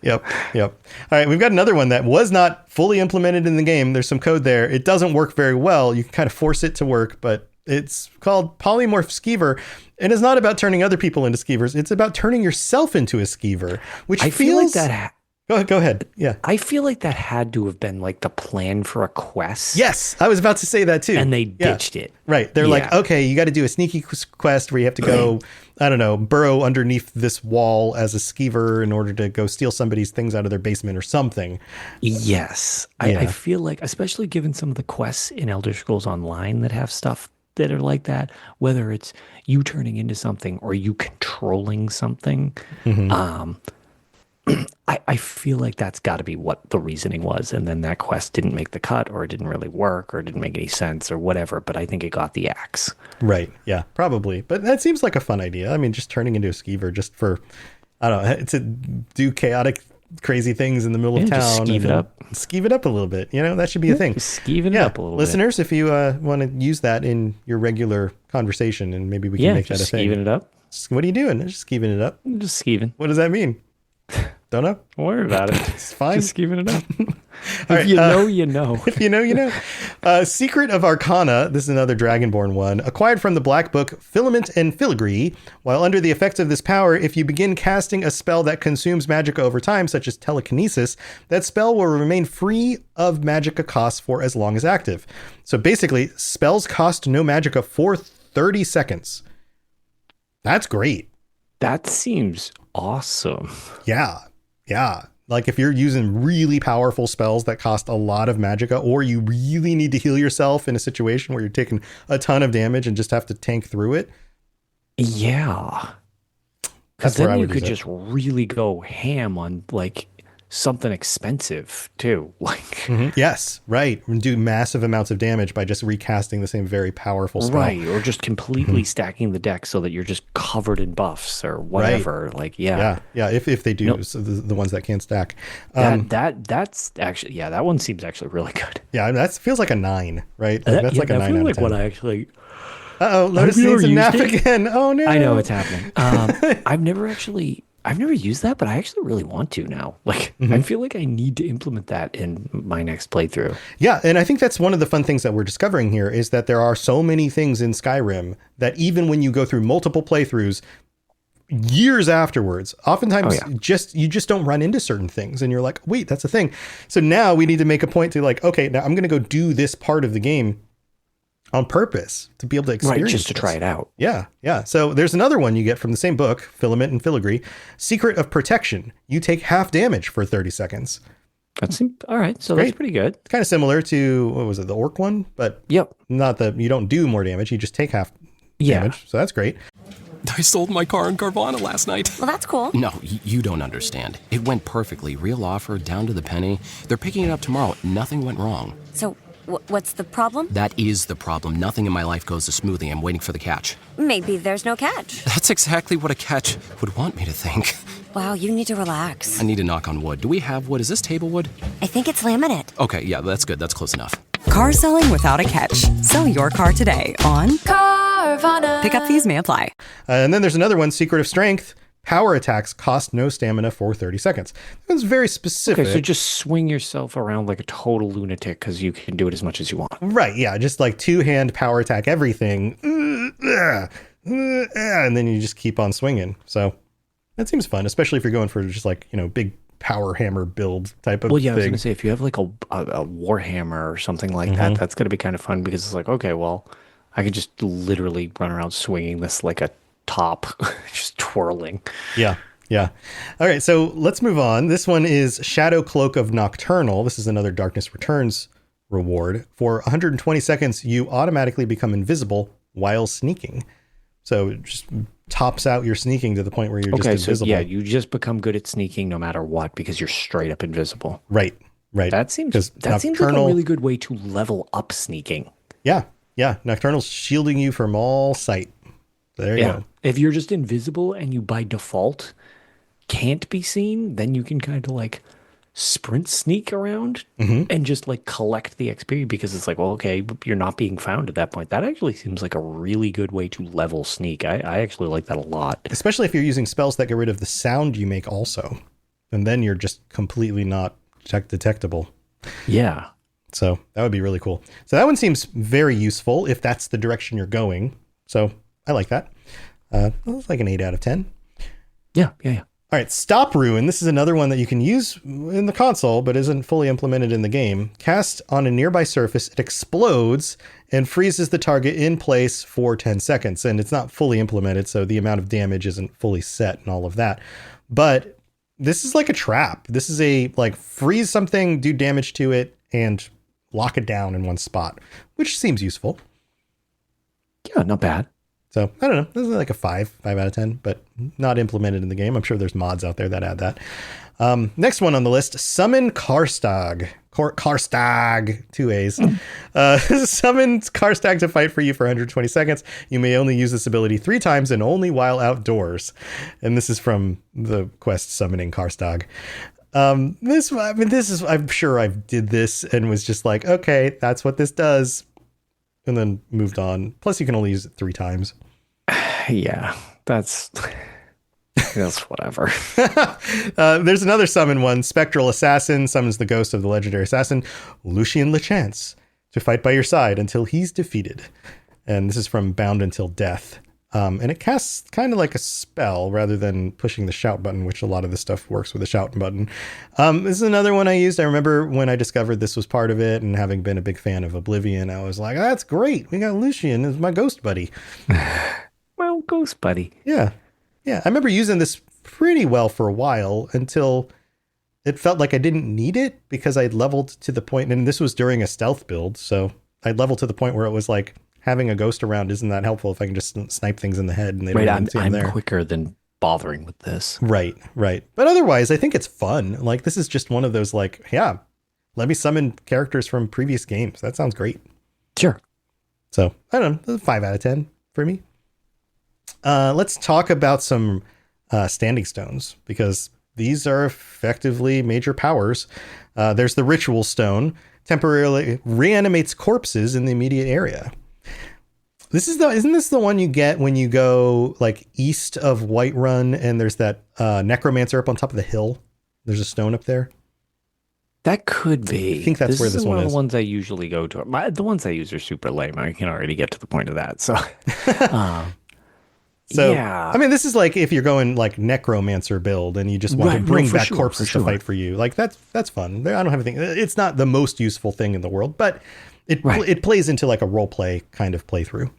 Yep. All right, we've got another one that was not fully implemented in the game. There's some code there. It doesn't work very well. You can kind of force it to work, but it's called Polymorph Skeever, and it's not about turning other people into skeevers. It's about turning yourself into a skeever, which I feel like that. Go ahead. Yeah. I feel like that had to have been like the plan for a quest. Yes, I was about to say that too. And they ditched it. Right. They're like, okay, you got to do a sneaky quest where you have to go, I don't know, burrow underneath this wall as a skeever in order to go steal somebody's things out of their basement or something. Yes. I feel like, especially given some of the quests in Elder Scrolls Online that have stuff that are like that, whether it's you turning into something or you controlling something, I feel like that's got to be what the reasoning was. And then that quest didn't make the cut, or it didn't really work, or it didn't make any sense, or whatever. But I think it got the axe. Right. Yeah, probably. But that seems like a fun idea. I mean, just turning into a skeever just for, I don't know, to do chaotic, crazy things in the middle of town. Just skeeve it up. Skeeve it up a little bit. You know, that should be a thing. Just skeeving it up a little listeners, bit. If you want to use that in your regular conversation, and maybe we can make that a thing. Skeeving it up. What are you doing? Just skeeving it up. Just skeeving. What does that mean? Don't know. Don't worry about it. It's fine. Just skeeving it up. If you know, you know. If you know, you know. Secret of Arcana. This is another Dragonborn one. Acquired from the Black Book, Filament and Filigree. While under the effects of this power, if you begin casting a spell that consumes magicka over time, such as telekinesis, that spell will remain free of magicka costs for as long as active. So basically, spells cost no magicka for 30 seconds. That's great. That seems awesome. Yeah. Like if you're using really powerful spells that cost a lot of magicka, or you really need to heal yourself in a situation where you're taking a ton of damage and just have to tank through it. Yeah. Because then you could just really go ham on like something expensive too. Like Yes, right. And do massive amounts of damage by just recasting the same very powerful spell. right, or just completely stacking the deck so that you're just covered in buffs or whatever. Like Yeah. If they do, so the ones that can't stack. That's actually that one seems actually really good. Yeah, that feels like a 9, right? Like, that's like a 9 out of 10. Like what I actually. Uh-oh, Lotus needs a nap again. Oh no. I know it's happening. I've never used that, but I actually really want to now. Like, I feel like I need to implement that in my next playthrough. Yeah, and I think that's one of the fun things that we're discovering here is that there are so many things in Skyrim that even when you go through multiple playthroughs, years afterwards, oftentimes you just don't run into certain things and you're like, wait, that's a thing. So now we need to make a point to like, okay, now I'm going to go do this part of the game on purpose to be able to experience right, just to this. try it out. Yeah. So there's another one you get from the same book, Filament and Filigree, Secret of Protection. You take half damage for 30 seconds. That's all right. So Great. That's pretty good. It's kind of similar to, what was it, the orc one? But not that you don't do more damage. You just take half damage. So that's great. I sold my car in Carvana last night. Well, that's cool. No, you don't understand. It went perfectly. Real offer, down to the penny. They're picking it up tomorrow. Nothing went wrong. So, what's the problem? That is the problem. Nothing in my life goes as smoothly. I'm waiting for the catch. Maybe there's no catch. That's exactly what a catch would want me to think. Wow, you need to relax. I need to knock on wood. Do we have wood? Is this table wood? I think it's laminate. Okay, yeah, that's good. That's close enough. Car selling without a catch. Sell your car today on Carvana. Pickup fees may apply. And then there's another one, Secret of Strength. Power attacks cost no stamina for 30 seconds. That's very specific. Okay, so just swing yourself around like a total lunatic because you can do it as much as you want. Right, yeah, just like two-hand power attack everything. And then you just keep on swinging. So that seems fun, especially if you're going for just like, big power hammer build type of thing. I was going to say, if you have like a Warhammer or something like that, that's going to be kind of fun because it's like, okay, well, I could just literally run around swinging this like a top, just twirling. Yeah. All right, so let's move on. This one is Shadow Cloak of Nocturnal. This is another Darkness Returns reward. For 120 seconds, you automatically become invisible while sneaking. So it just tops out your sneaking to the point where you're just invisible. So you just become good at sneaking no matter what because you're straight up invisible. Right. That seems like a really good way to level up sneaking. Yeah. Nocturnal's shielding you from all sight. There you go. If you're just invisible and you by default can't be seen, then you can kind of like sprint sneak around and just like collect the XP because it's like, well, okay, you're not being found at that point. That actually seems like a really good way to level sneak. I actually like that a lot. Especially if you're using spells that get rid of the sound you make also. And then you're just completely not detectable. Yeah. So that would be really cool. So that one seems very useful if that's the direction you're going. So I like that. It's like an 8 out of 10. Yeah. All right, Stop Ruin. This is another one that you can use in the console, but isn't fully implemented in the game. Cast on a nearby surface, it explodes and freezes the target in place for 10 seconds. And it's not fully implemented, so the amount of damage isn't fully set and all of that. But this is like a trap. This is a, like, freeze something, do damage to it, and lock it down in one spot, which seems useful. Yeah, not bad. So, I don't know. This is like a 5 out of 10, but not implemented in the game. I'm sure there's mods out there that add that. Next one on the list, Summon Karstag. Karstag, 2 A's. Summon Karstag to fight for you for 120 seconds. You may only use this ability 3 times and only while outdoors. And this is from the quest Summoning Karstag. This is, I'm sure I did this and was just like, okay, that's what this does. And then moved on. Plus, you can only use it 3 times. Yeah, that's That's whatever. There's another summon one. Spectral Assassin summons the ghost of the legendary assassin, Lucien Lechance, to fight by your side until he's defeated. And this is from Bound Until Death. And it casts kind of like a spell rather than pushing the shout button, which a lot of this stuff works with the shout button. This is another one I used. I remember when I discovered this was part of it, and having been a big fan of Oblivion, I was like, that's great. We got Lucien as my ghost buddy. Well, ghost buddy. Yeah. Yeah. I remember using this pretty well for a while until it felt like I didn't need it because I'd leveled to the point, and this was during a stealth build. So I'd leveled to the point where it was like, having a ghost around isn't that helpful if I can just snipe things in the head and they don't even see them there. I'm quicker than bothering with this. Right. But otherwise, I think it's fun. Like, this is just one of those, like, yeah, let me summon characters from previous games. That sounds great. Sure. So, I don't know, 5 out of 10 for me. Let's talk about some standing stones, because these are effectively major powers. There's the Ritual Stone, temporarily reanimates corpses in the immediate area. Isn't this the one you get when you go like east of Whiterun and there's that necromancer up on top of the hill? There's a stone up there. That could be. I think that's where this one is. One of the ones I usually go to. The ones I use are super lame. I can already get to the point of that. So, so yeah. I mean, this is like if you're going like necromancer build and you just want to bring back corpses to fight for you. Like that's fun. I don't have anything. It's not the most useful thing in the world, but it plays into like a role play kind of playthrough.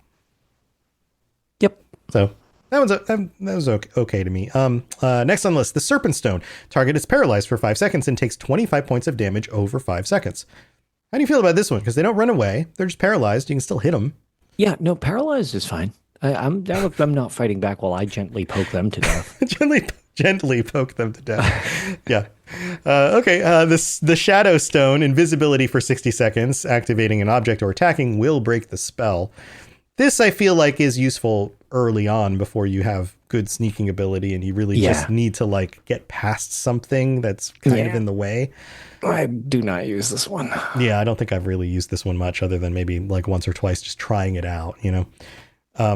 Yep. So that was okay to me. Next on the list, the Serpent Stone. Target is paralyzed for 5 seconds and takes 25 points of damage over 5 seconds. How do you feel about this one? Because they don't run away. They're just paralyzed. You can still hit them. Yeah, no, paralyzed is fine. I'm not fighting back while I gently poke them to death. Gently poke them to death. Yeah. Okay. The Shadow Stone, invisibility for 60 seconds, activating an object or attacking will break the spell. This I feel like is useful early on before you have good sneaking ability and you really just need to like get past something that's kind of in the way. I do not use this one. Yeah, I don't think I've really used this one much other than maybe like once or twice just trying it out, you know?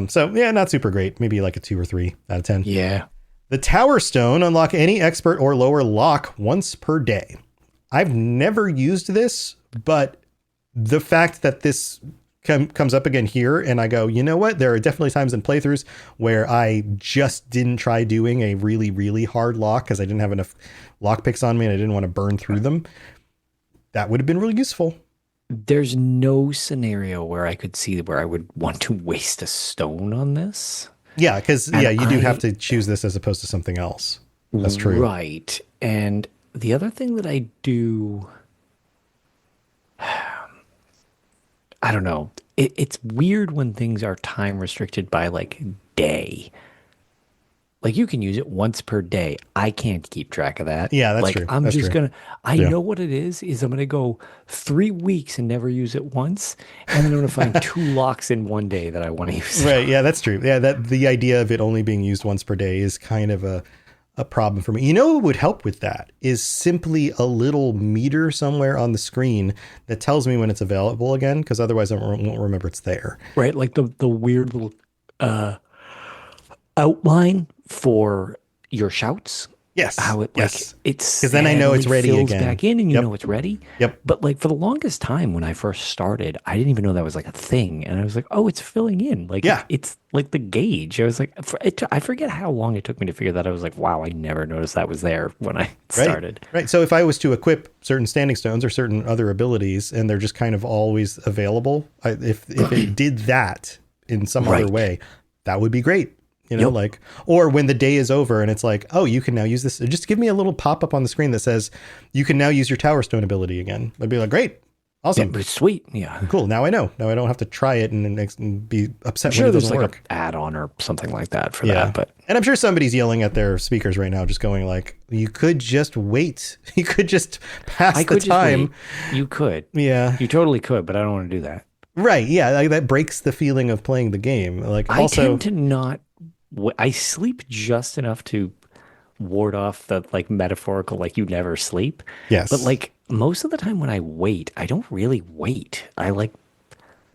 So yeah, not super great. Maybe like a 2 or 3 out of 10. Yeah. The Tower Stone, unlock any expert or lower lock once per day. I've never used this, but the fact that this comes up again here and I go, you know what? There are definitely times in playthroughs where I just didn't try doing a really, really hard lock because I didn't have enough lock picks on me and I didn't want to burn through them. That would have been really useful. There's no scenario where I could see where I would want to waste a stone on this. Yeah, because you do have to choose this as opposed to something else. That's true. Right. And the other thing that I do, I don't know. It's weird when things are time restricted by like day. Like you can use it once per day. I can't keep track of that. Yeah, that's like, true. I'm that's just true. I know what it is I'm going to go 3 weeks and never use it once. And then I'm going to find 2 locks in one day that I want to use. Right. Yeah, that's true. Yeah, the idea of it only being used once per day is kind of a problem for me. You know what would help with that is simply a little meter somewhere on the screen that tells me when it's available again, because otherwise I won't remember it's there. Right, like the weird little outline for your shouts. Yes. How it yes. it's because then I know it's ready fills again. Back in and you know it's ready. Yep. But like for the longest time when I first started, I didn't even know that was like a thing, and I was like, oh, it's filling in. Like it's like the gauge. I was like, I forget how long it took me to figure that. I was like, wow, I never noticed that was there when I started. Right. So if I was to equip certain standing stones or certain other abilities, and they're just kind of always available, if it did that in some other way, that would be great. You know, like, or when the day is over and it's like, oh, you can now use this. Just give me a little pop up on the screen that says you can now use your Tower Stone ability again. I'd be like, great. Awesome. Yeah, sweet. Yeah. Cool. Now I know. Now I don't have to try it and be upset when it doesn't work. An add-on or something like that for that. But and I'm sure somebody's yelling at their speakers right now, just going like, you could just wait. You could just pass the time. You could. Yeah. You totally could, but I don't want to do that. Right. Yeah. Like, that breaks the feeling of playing the game. Like I tend to not. I sleep just enough to ward off the like metaphorical, like you never sleep. Yes. But like most of the time when I wait, I don't really wait. I like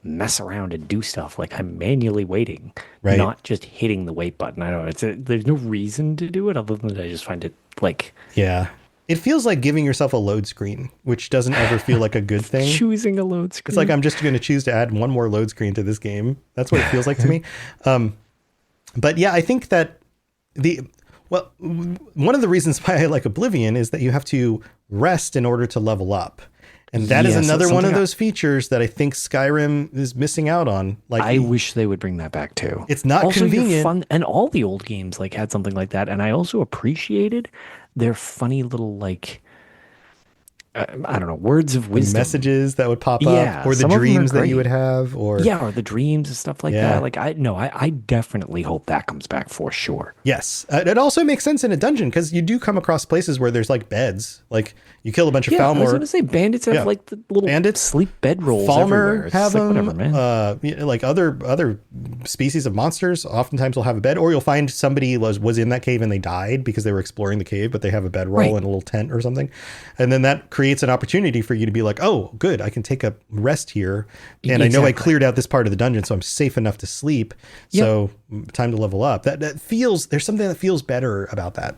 mess around and do stuff. Like I'm manually waiting, Right. not just hitting the wait button. I don't know. There's no reason to do it other than I just find it like Yeah. It feels like giving yourself a load screen, which doesn't ever feel like a good thing. choosing a load screen. It's like I'm just going to choose to add one more load screen to this game. That's what it feels like to me. But yeah, I think that one of the reasons why I like Oblivion is that you have to rest in order to level up. And that is Yes, another that's one of something those features that I think Skyrim is missing out on. Like I wish they would bring that back too. It's not also, your convenient. fun, and all the old games like had something like that. And I also appreciated their funny little like I don't know, words of wisdom. messages that would pop Yeah, up, or the some of them are dreams that you great. would have, or Or the dreams and stuff like Yeah. that. Like I definitely hope that comes back for sure. yes, it also makes sense in a dungeon because you do come across places where there's like beds. Like you kill a bunch of I was Falmer. gonna say bandits have Yeah. like the little Bandits, sleep bedrolls everywhere. Falmer It's have like, them. whatever, man. Like other species of monsters oftentimes will have a bed, or you'll find somebody was in that cave and they died because they were exploring the cave, but they have a bedroll Right. and a little tent or something, and then that creates an opportunity for you to be like, oh, good, I can take a rest here, and I know I Exactly. cleared out this part of the dungeon, so I'm safe enough to sleep. So time to level up. That feels there's something that feels better about that.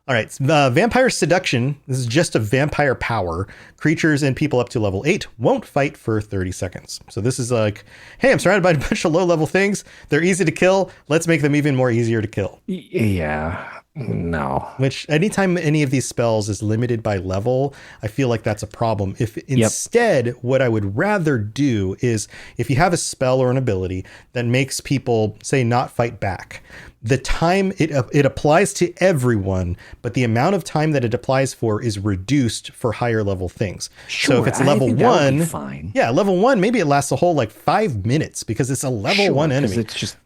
All right, Vampire Seduction. This is just a vampire power. Creatures and people up to level 8 won't fight for 30 seconds. So this is like, hey, I'm surrounded by a bunch of low-level things. They're easy to kill. Let's make them even more easier to kill. Yeah. No. Which anytime any of these spells is limited by level, I feel like that's a problem. If instead, what I would rather do is if you have a spell or an ability that makes people, say, not fight back, the time it applies to everyone, but the amount of time that it applies for is reduced for higher level things. So if Sure, it's I level think that would be 1, fine. yeah, level 1, maybe it lasts a whole like 5 minutes because it's a level 1 'cause enemy. It's just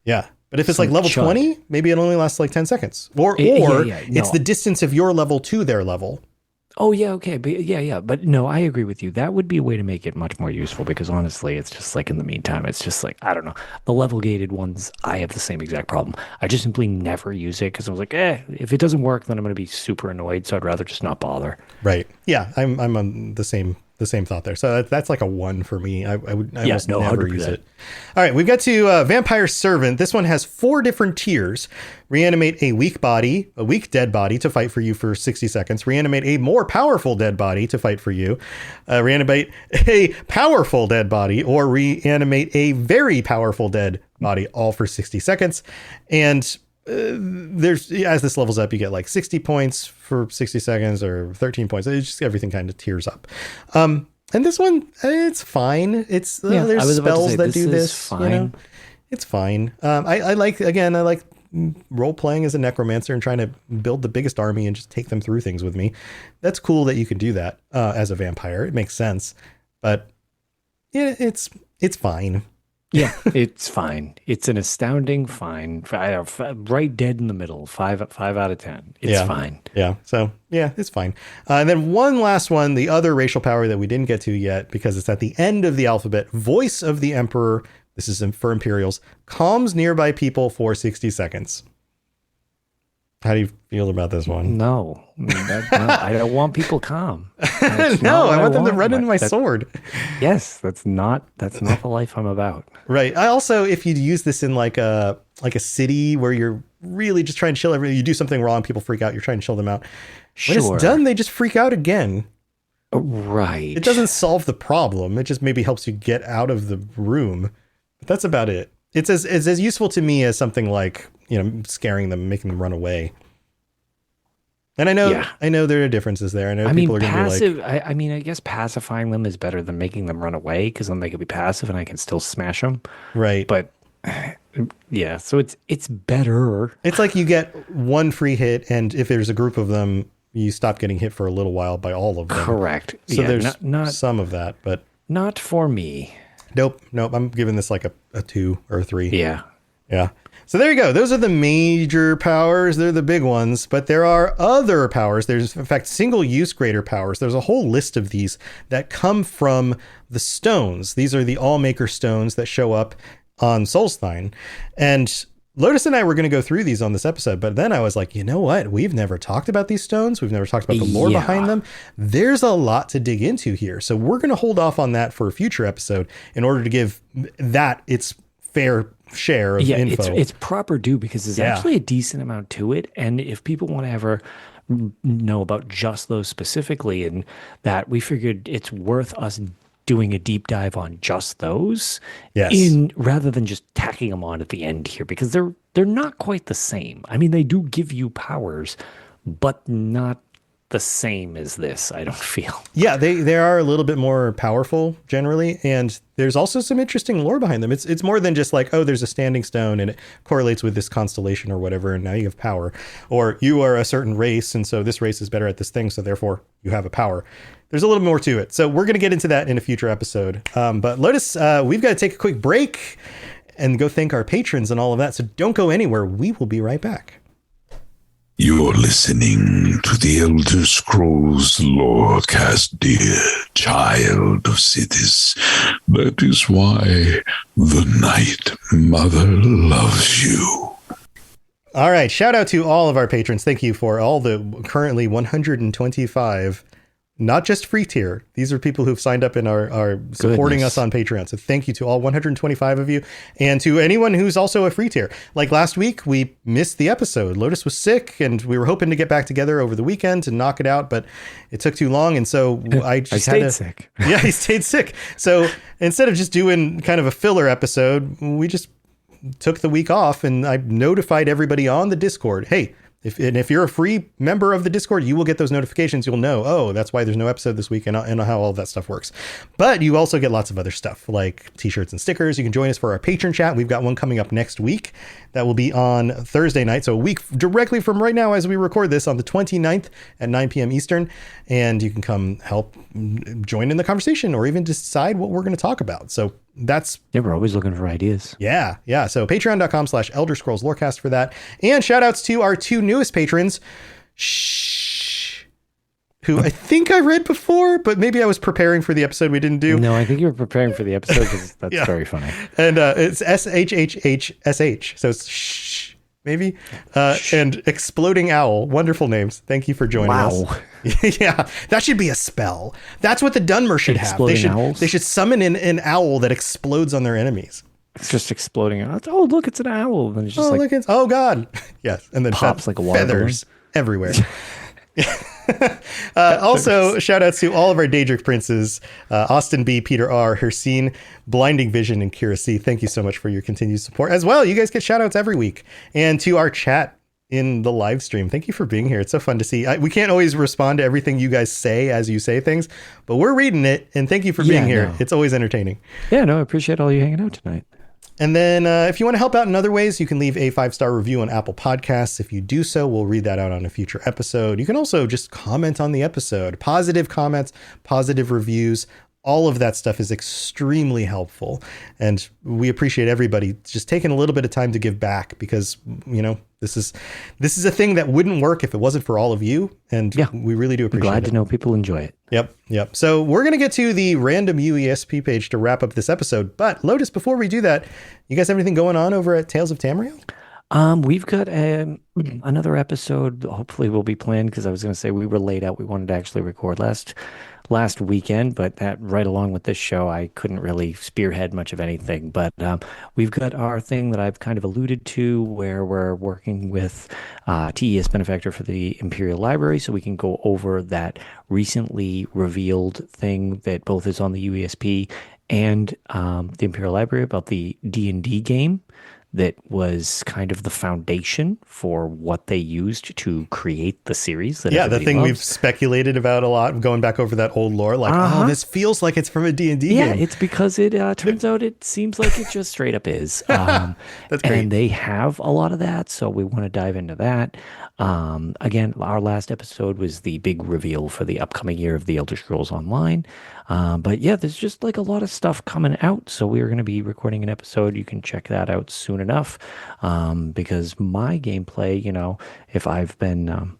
Yeah. But if it's like Some level chud. 20, maybe it only lasts like 10 seconds. Or Yeah, it's no. the distance of your level to their level. Oh yeah, okay, but yeah. But no, I agree with you. That would be a way to make it much more useful because honestly, it's just like in the meantime, it's just like I don't know. The level gated ones, I have the same exact problem. I just simply never use it because I was like, if it doesn't work, then I'm going to be super annoyed. So I'd rather just not bother. Right. Yeah. I'm on the same thought there. So that's like a 1 for me. I would almost no, never 100%. use it. All right. We've got to Vampire Servant. This one has 4 different tiers. Reanimate a weak dead body to fight for you for 60 seconds. Reanimate a more powerful dead body to fight for you. Reanimate a powerful dead body, or reanimate a very powerful dead body, all for 60 seconds. And there's, as this levels up, you get like 60 points for 60 seconds or 13 points. It's just everything kind of tiers up. And this one, it's fine. It's Yeah, I there's was about to spells say, that this do is this. You know? fine. It's fine. I like role playing as a necromancer and trying to build the biggest army and just take them through things with me. That's cool that you can do that as a vampire. It makes sense, but yeah, it's fine. Yeah, it's fine. It's an astounding fine. Right dead in the middle. 5 out of 10. It's fine. Yeah. So yeah, it's fine. And then one last one, the other racial power that we didn't get to yet because it's at the end of the alphabet. Voice of the Emperor. This is for Imperials. Calms nearby people for 60 seconds. How do you feel about this one? No, I don't want people calm. That's No, not what I want them to run into my That- sword. Yes, that's not the life I'm about. Right. I also, if you use this in like a city where you're really just trying to chill everybody, you do something wrong, people freak out, you're trying to chill them out. When Sure. it's done, they just freak out again. Right. It doesn't solve the problem. It just maybe helps you get out of the room. But that's about it. It's as useful to me as something like, scaring them, making them run away. And I know there are differences there. I know people are going to be passive. like, I guess pacifying them is better than making them run away because then they could be passive and I can still smash them. right. But yeah, so it's better. It's like you get one free hit, and if there's a group of them, you stop getting hit for a little while by all of them. Correct. So Yeah, there's not some of that, but not for me. nope. I'm giving this like a 2 or a 3. Yeah. Yeah. So there you go. Those are the major powers. They're the big ones, but there are other powers. There's, in fact, single-use greater powers. There's a whole list of these that come from the stones. These are the All-Maker stones that show up on Solstheim. And Lotus and I were going to go through these on this episode, but then I was like, you know what? We've never talked about these stones. We've never talked about the lore behind them. There's a lot to dig into here. So we're going to hold off on that for a future episode in order to give that its fair share of info. It's proper due because there's actually a decent amount to it. And if people want to ever know about just those specifically, and that we figured it's worth us doing a deep dive on just those rather than just tacking them on at the end here, because they're not quite the same. I mean, they do give you powers, but not the same as this, I don't feel. Yeah, they are a little bit more powerful generally, and there's also some interesting lore behind them. It's more than just like, oh, there's a standing stone and it correlates with this constellation or whatever, and now you have power. Or you are a certain race, and so this race is better at this thing, so therefore you have a power. There's a little more to it. So we're going to get into that in a future episode. But Lotus, we've got to take a quick break and go thank our patrons and all of that. So don't go anywhere. We will be right back. You're listening to the Elder Scrolls Lorecast, dear child of cities. That is why the Night Mother loves you. All right. Shout out to all of our patrons. Thank you for all the currently 125, not just free tier. These are people who've signed up and are supporting us on Patreon. So thank you to all 125 of you, and to anyone who's also a free tier. Like last week, we missed the episode. Lotus was sick, and we were hoping to get back together over the weekend to knock it out, but it took too long. And so I stayed sick. Yeah, he stayed sick. So instead of just doing kind of a filler episode, we just took the week off, and I notified everybody on the Discord, hey, if you're a free member of the Discord, you will get those notifications. You'll know, oh, that's why there's no episode this week, and how all of that stuff works. But you also get lots of other stuff like t-shirts and stickers. You can join us for our patron chat. We've got one coming up next week that will be on Thursday night. So a week directly from right now as we record this on the 29th at 9 p.m. Eastern. And you can come help join in the conversation or even decide what we're going to talk about. So that's... Yeah, we're always looking for ideas. Yeah. So patreon.com/Elder Scrolls Lorecast for that. And shout outs to our two newest patrons, who I think I read before, but maybe I was preparing for the episode we didn't do. No, I think you were preparing for the episode because that's very funny. And it's SHHHSH. So it's shh, maybe. And Exploding Owl. Wonderful names. Thank you for joining us. Yeah, that should be a spell. That's what the Dunmer should have. They should summon an owl that explodes on their enemies. It's just exploding out. Oh, look, it's an owl. And it's just oh God. Yes. And then pops like a water feathers everywhere. Also, shout outs to all of our Daedric princes, Austin B, Peter R, Hercine, Blinding Vision, and Kira C. Thank you so much for your continued support as well. You guys get shout outs every week. And to our chat in the live stream, thank you for being here. It's so fun to see. We can't always respond to everything you guys say as you say things, but we're reading it. And thank you for being here. No. It's always entertaining. Yeah, no, I appreciate all you hanging out tonight. And then if you want to help out in other ways, you can leave a 5-star review on Apple Podcasts. If you do so, we'll read that out on a future episode. You can also just comment on the episode. Positive comments, positive reviews, all of that stuff is extremely helpful. And we appreciate everybody just taking a little bit of time to give back because, you know, this is a thing that wouldn't work if it wasn't for all of you. And we really do appreciate it. Glad to know people enjoy it. Yep. So we're going to get to the random UESP page to wrap up this episode. But Lotus, before we do that, you guys have anything going on over at Tales of Tamriel? We've got another episode. Hopefully will be planned because I was going to say we were laid out. We wanted to actually record last weekend, but that right along with this show, I couldn't really spearhead much of anything. But we've got our thing that I've kind of alluded to where we're working with TES Benefactor for the Imperial Library, so we can go over that recently revealed thing that both is on the UESP and the Imperial Library about the D&D game that was kind of the foundation for what they used to create the series. The thing we've speculated about a lot, going back over that old lore, like, oh, this feels like it's from a D&D game. Yeah, it's because it turns out it seems like it just straight up is. That's great. And they have a lot of that, so we want to dive into that. Again, our last episode was the big reveal for the upcoming year of the Elder Scrolls Online. But yeah, there's just like a lot of stuff coming out. So we're going to be recording an episode. You can check that out soon enough. Because my gameplay, you know, if I've been,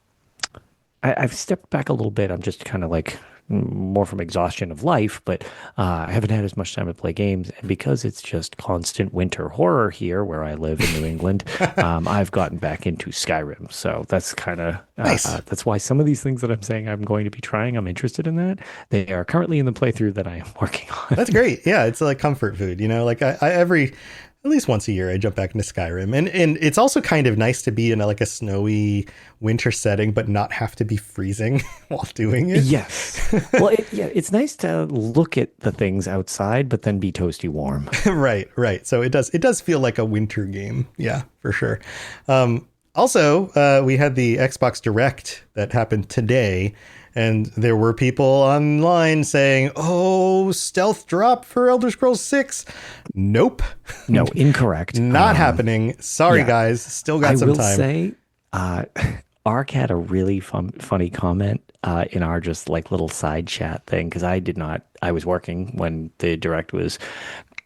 I've stepped back a little bit. I'm just kind of like more from exhaustion of life, but I haven't had as much time to play games. And because it's just constant winter horror here where I live in New England, I've gotten back into Skyrim. So that's kind of Nice. That's why some of these things that I'm saying I'm going to be trying, I'm interested in that. They are currently in the playthrough that I am working on. That's great. Yeah, it's like comfort food, you know, like I at least once a year I jump back into Skyrim, and it's also kind of nice to be in like a snowy winter setting but not have to be freezing while doing it. Yes. Well, it's nice to look at the things outside but then be toasty warm. right. So it does feel like a winter game. Yeah, for sure. Also, we had the Xbox Direct that happened today. And there were people online saying, "Oh, stealth drop for Elder Scrolls 6." Nope. No, incorrect. Not happening. Sorry, guys. Still got some time. I will say, Ark had a really funny comment in our just like little side chat thing, because I was working when the direct was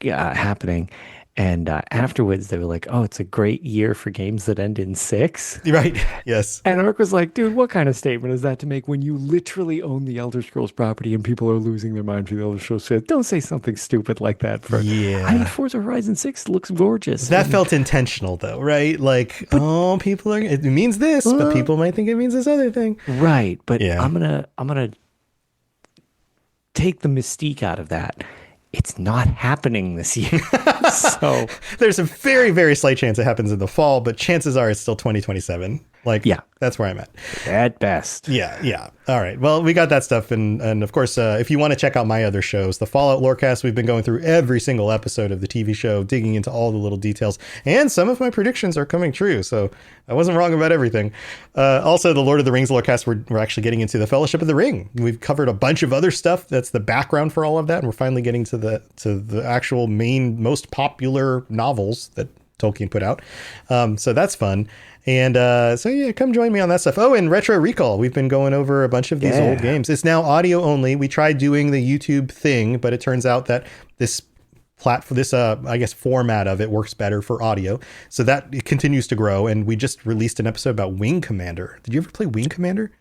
happening. And afterwards, they were like, "Oh, it's a great year for games that end in 6." Right. Yes. And Ark was like, "Dude, what kind of statement is that to make when you literally own the Elder Scrolls property and people are losing their mind for the Elder Scrolls 6? Don't say something stupid like that." I mean, Forza Horizon 6 looks gorgeous. That felt intentional, though, right? Like, people are. It means this, but people might think it means this other thing. Right. But Yeah. I'm gonna take the mystique out of that. It's not happening this year. So there's a very, very slight chance it happens in the fall, but chances are it's still 2027. Like, yeah, that's where I'm at. At best. Yeah. All right. Well, we got that stuff. And of course, if you want to check out my other shows, the Fallout Lorecast, we've been going through every single episode of the TV show, digging into all the little details. And some of my predictions are coming true. So I wasn't wrong about everything. Also, the Lord of the Rings Lorecast, we're actually getting into the Fellowship of the Ring. We've covered a bunch of other stuff that's the background for all of that. And we're finally getting to the actual main, most popular novels that Tolkien put out. So that's fun. And so, yeah, come join me on that stuff. Oh, and Retro Recall. We've been going over a bunch of these old games. It's now audio only. We tried doing the YouTube thing, but it turns out that this I guess, format of it works better for audio. So that it continues to grow. And we just released an episode about Wing Commander. Did you ever play Wing Commander?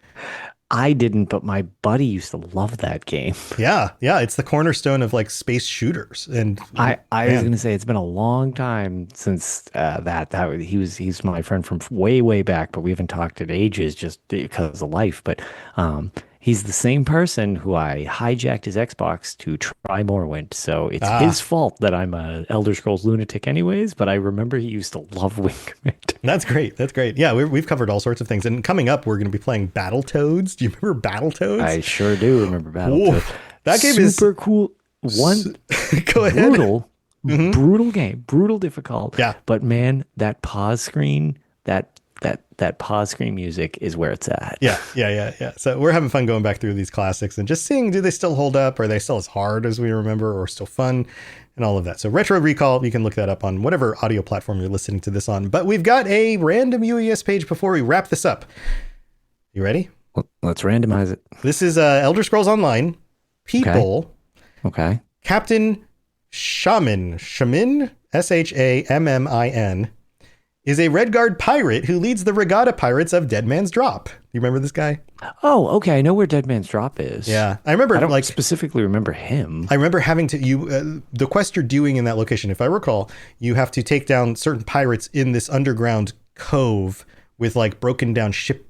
I didn't, but my buddy used to love that game. Yeah, it's the cornerstone of like space shooters. And I was going to say it's been a long time since he's my friend from way back, but we haven't talked in ages just because of life. But he's the same person who I hijacked his Xbox to try Morrowind. So it's his fault that I'm a Elder Scrolls lunatic anyways, but I remember he used to love Wing Commander. That's great. Yeah, we've covered all sorts of things. And coming up, we're going to be playing Battletoads. Do you remember Battletoads? I sure do remember Battletoads. That game is super cool. Go ahead. Brutal game, brutal difficult. Yeah. But man, that pause screen, that pause screen music is where it's at. Yeah. So we're having fun going back through these classics and just seeing, do they still hold up? Are they still as hard as we remember, or still fun, and all of that? So Retro Recall, you can look that up on whatever audio platform you're listening to this on. But we've got a random UES page before we wrap this up. You ready? Let's randomize it. This is Elder Scrolls Online. People. Okay. Captain Shaman, Shammin, Shammin, is a Redguard pirate who leads the regatta pirates of Dead Man's Drop. You remember this guy? Oh, okay. I know where Dead Man's Drop is. Yeah. I don't specifically remember him. I remember having to, the quest you're doing in that location, if I recall, you have to take down certain pirates in this underground cove with like broken down ship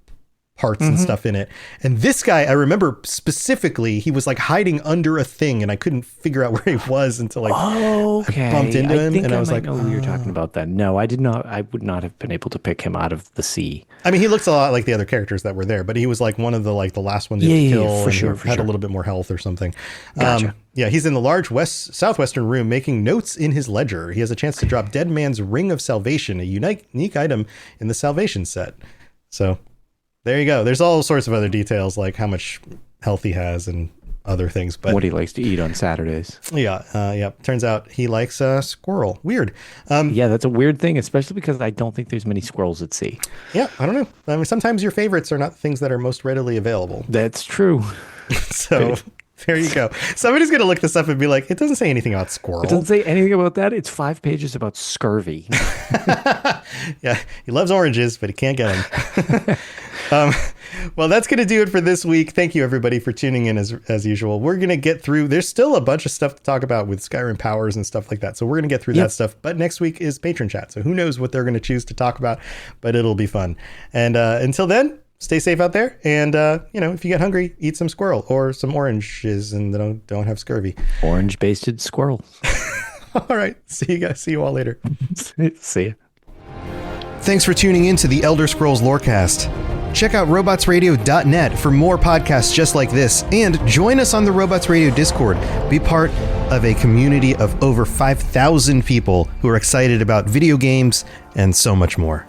parts and stuff in it. And this guy, I remember specifically, he was like hiding under a thing and I couldn't figure out where he was until I bumped into him. And I was like, know who you're talking about then. No, I would not have been able to pick him out of the sea. I mean, he looks a lot like the other characters that were there, but he was like one of the last ones you had to kill. For sure. Had a little bit more health or something. Gotcha. He's in the large southwestern room making notes in his ledger. He has a chance to drop Dead Man's Ring of Salvation, a unique item in the Salvation set. So there you go. There's all sorts of other details, like how much health he has and other things. But what he likes to eat on Saturdays. Yeah. Turns out he likes squirrel. Weird. Yeah, that's a weird thing, especially because I don't think there's many squirrels at sea. Yeah, I don't know. I mean, sometimes your favorites are not things that are most readily available. That's true. So there you go. Somebody's going to look this up and be like, it doesn't say anything about squirrel. It doesn't say anything about that. It's 5 pages about scurvy. Yeah, he loves oranges, but he can't get them. Well, that's going to do it for this week. Thank you, everybody, for tuning in as usual. We're going to get through. There's still a bunch of stuff to talk about with Skyrim powers and stuff like that. So we're going to get through that stuff. But next week is patron chat. So who knows what they're going to choose to talk about, but it'll be fun. And until then, stay safe out there. And, if you get hungry, eat some squirrel or some oranges and don't have scurvy. Orange-basted squirrel. All right. See you guys. See you all later. See ya. Thanks for tuning in to the Elder Scrolls Lorecast. Check out robotsradio.net for more podcasts just like this, and join us on the Robots Radio Discord. Be part of a community of over 5,000 people who are excited about video games and so much more.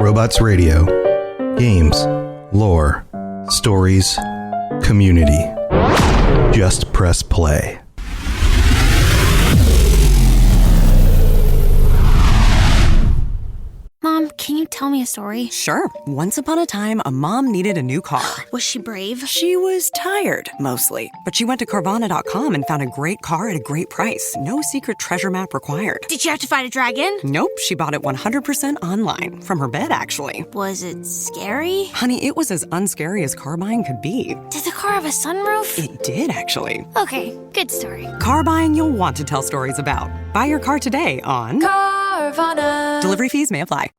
Robots Radio. Games, lore, stories, community. Just press play. Mom, can you tell me a story? Sure. Once upon a time, a mom needed a new car. Was she brave? She was tired, mostly. But she went to Carvana.com and found a great car at a great price. No secret treasure map required. Did she have to fight a dragon? Nope, she bought it 100% online. From her bed, actually. Was it scary? Honey, it was as unscary as car buying could be. Did the car have a sunroof? It did, actually. Okay, good story. Car buying you'll want to tell stories about. Buy your car today on Carvana. Delivery fees may apply.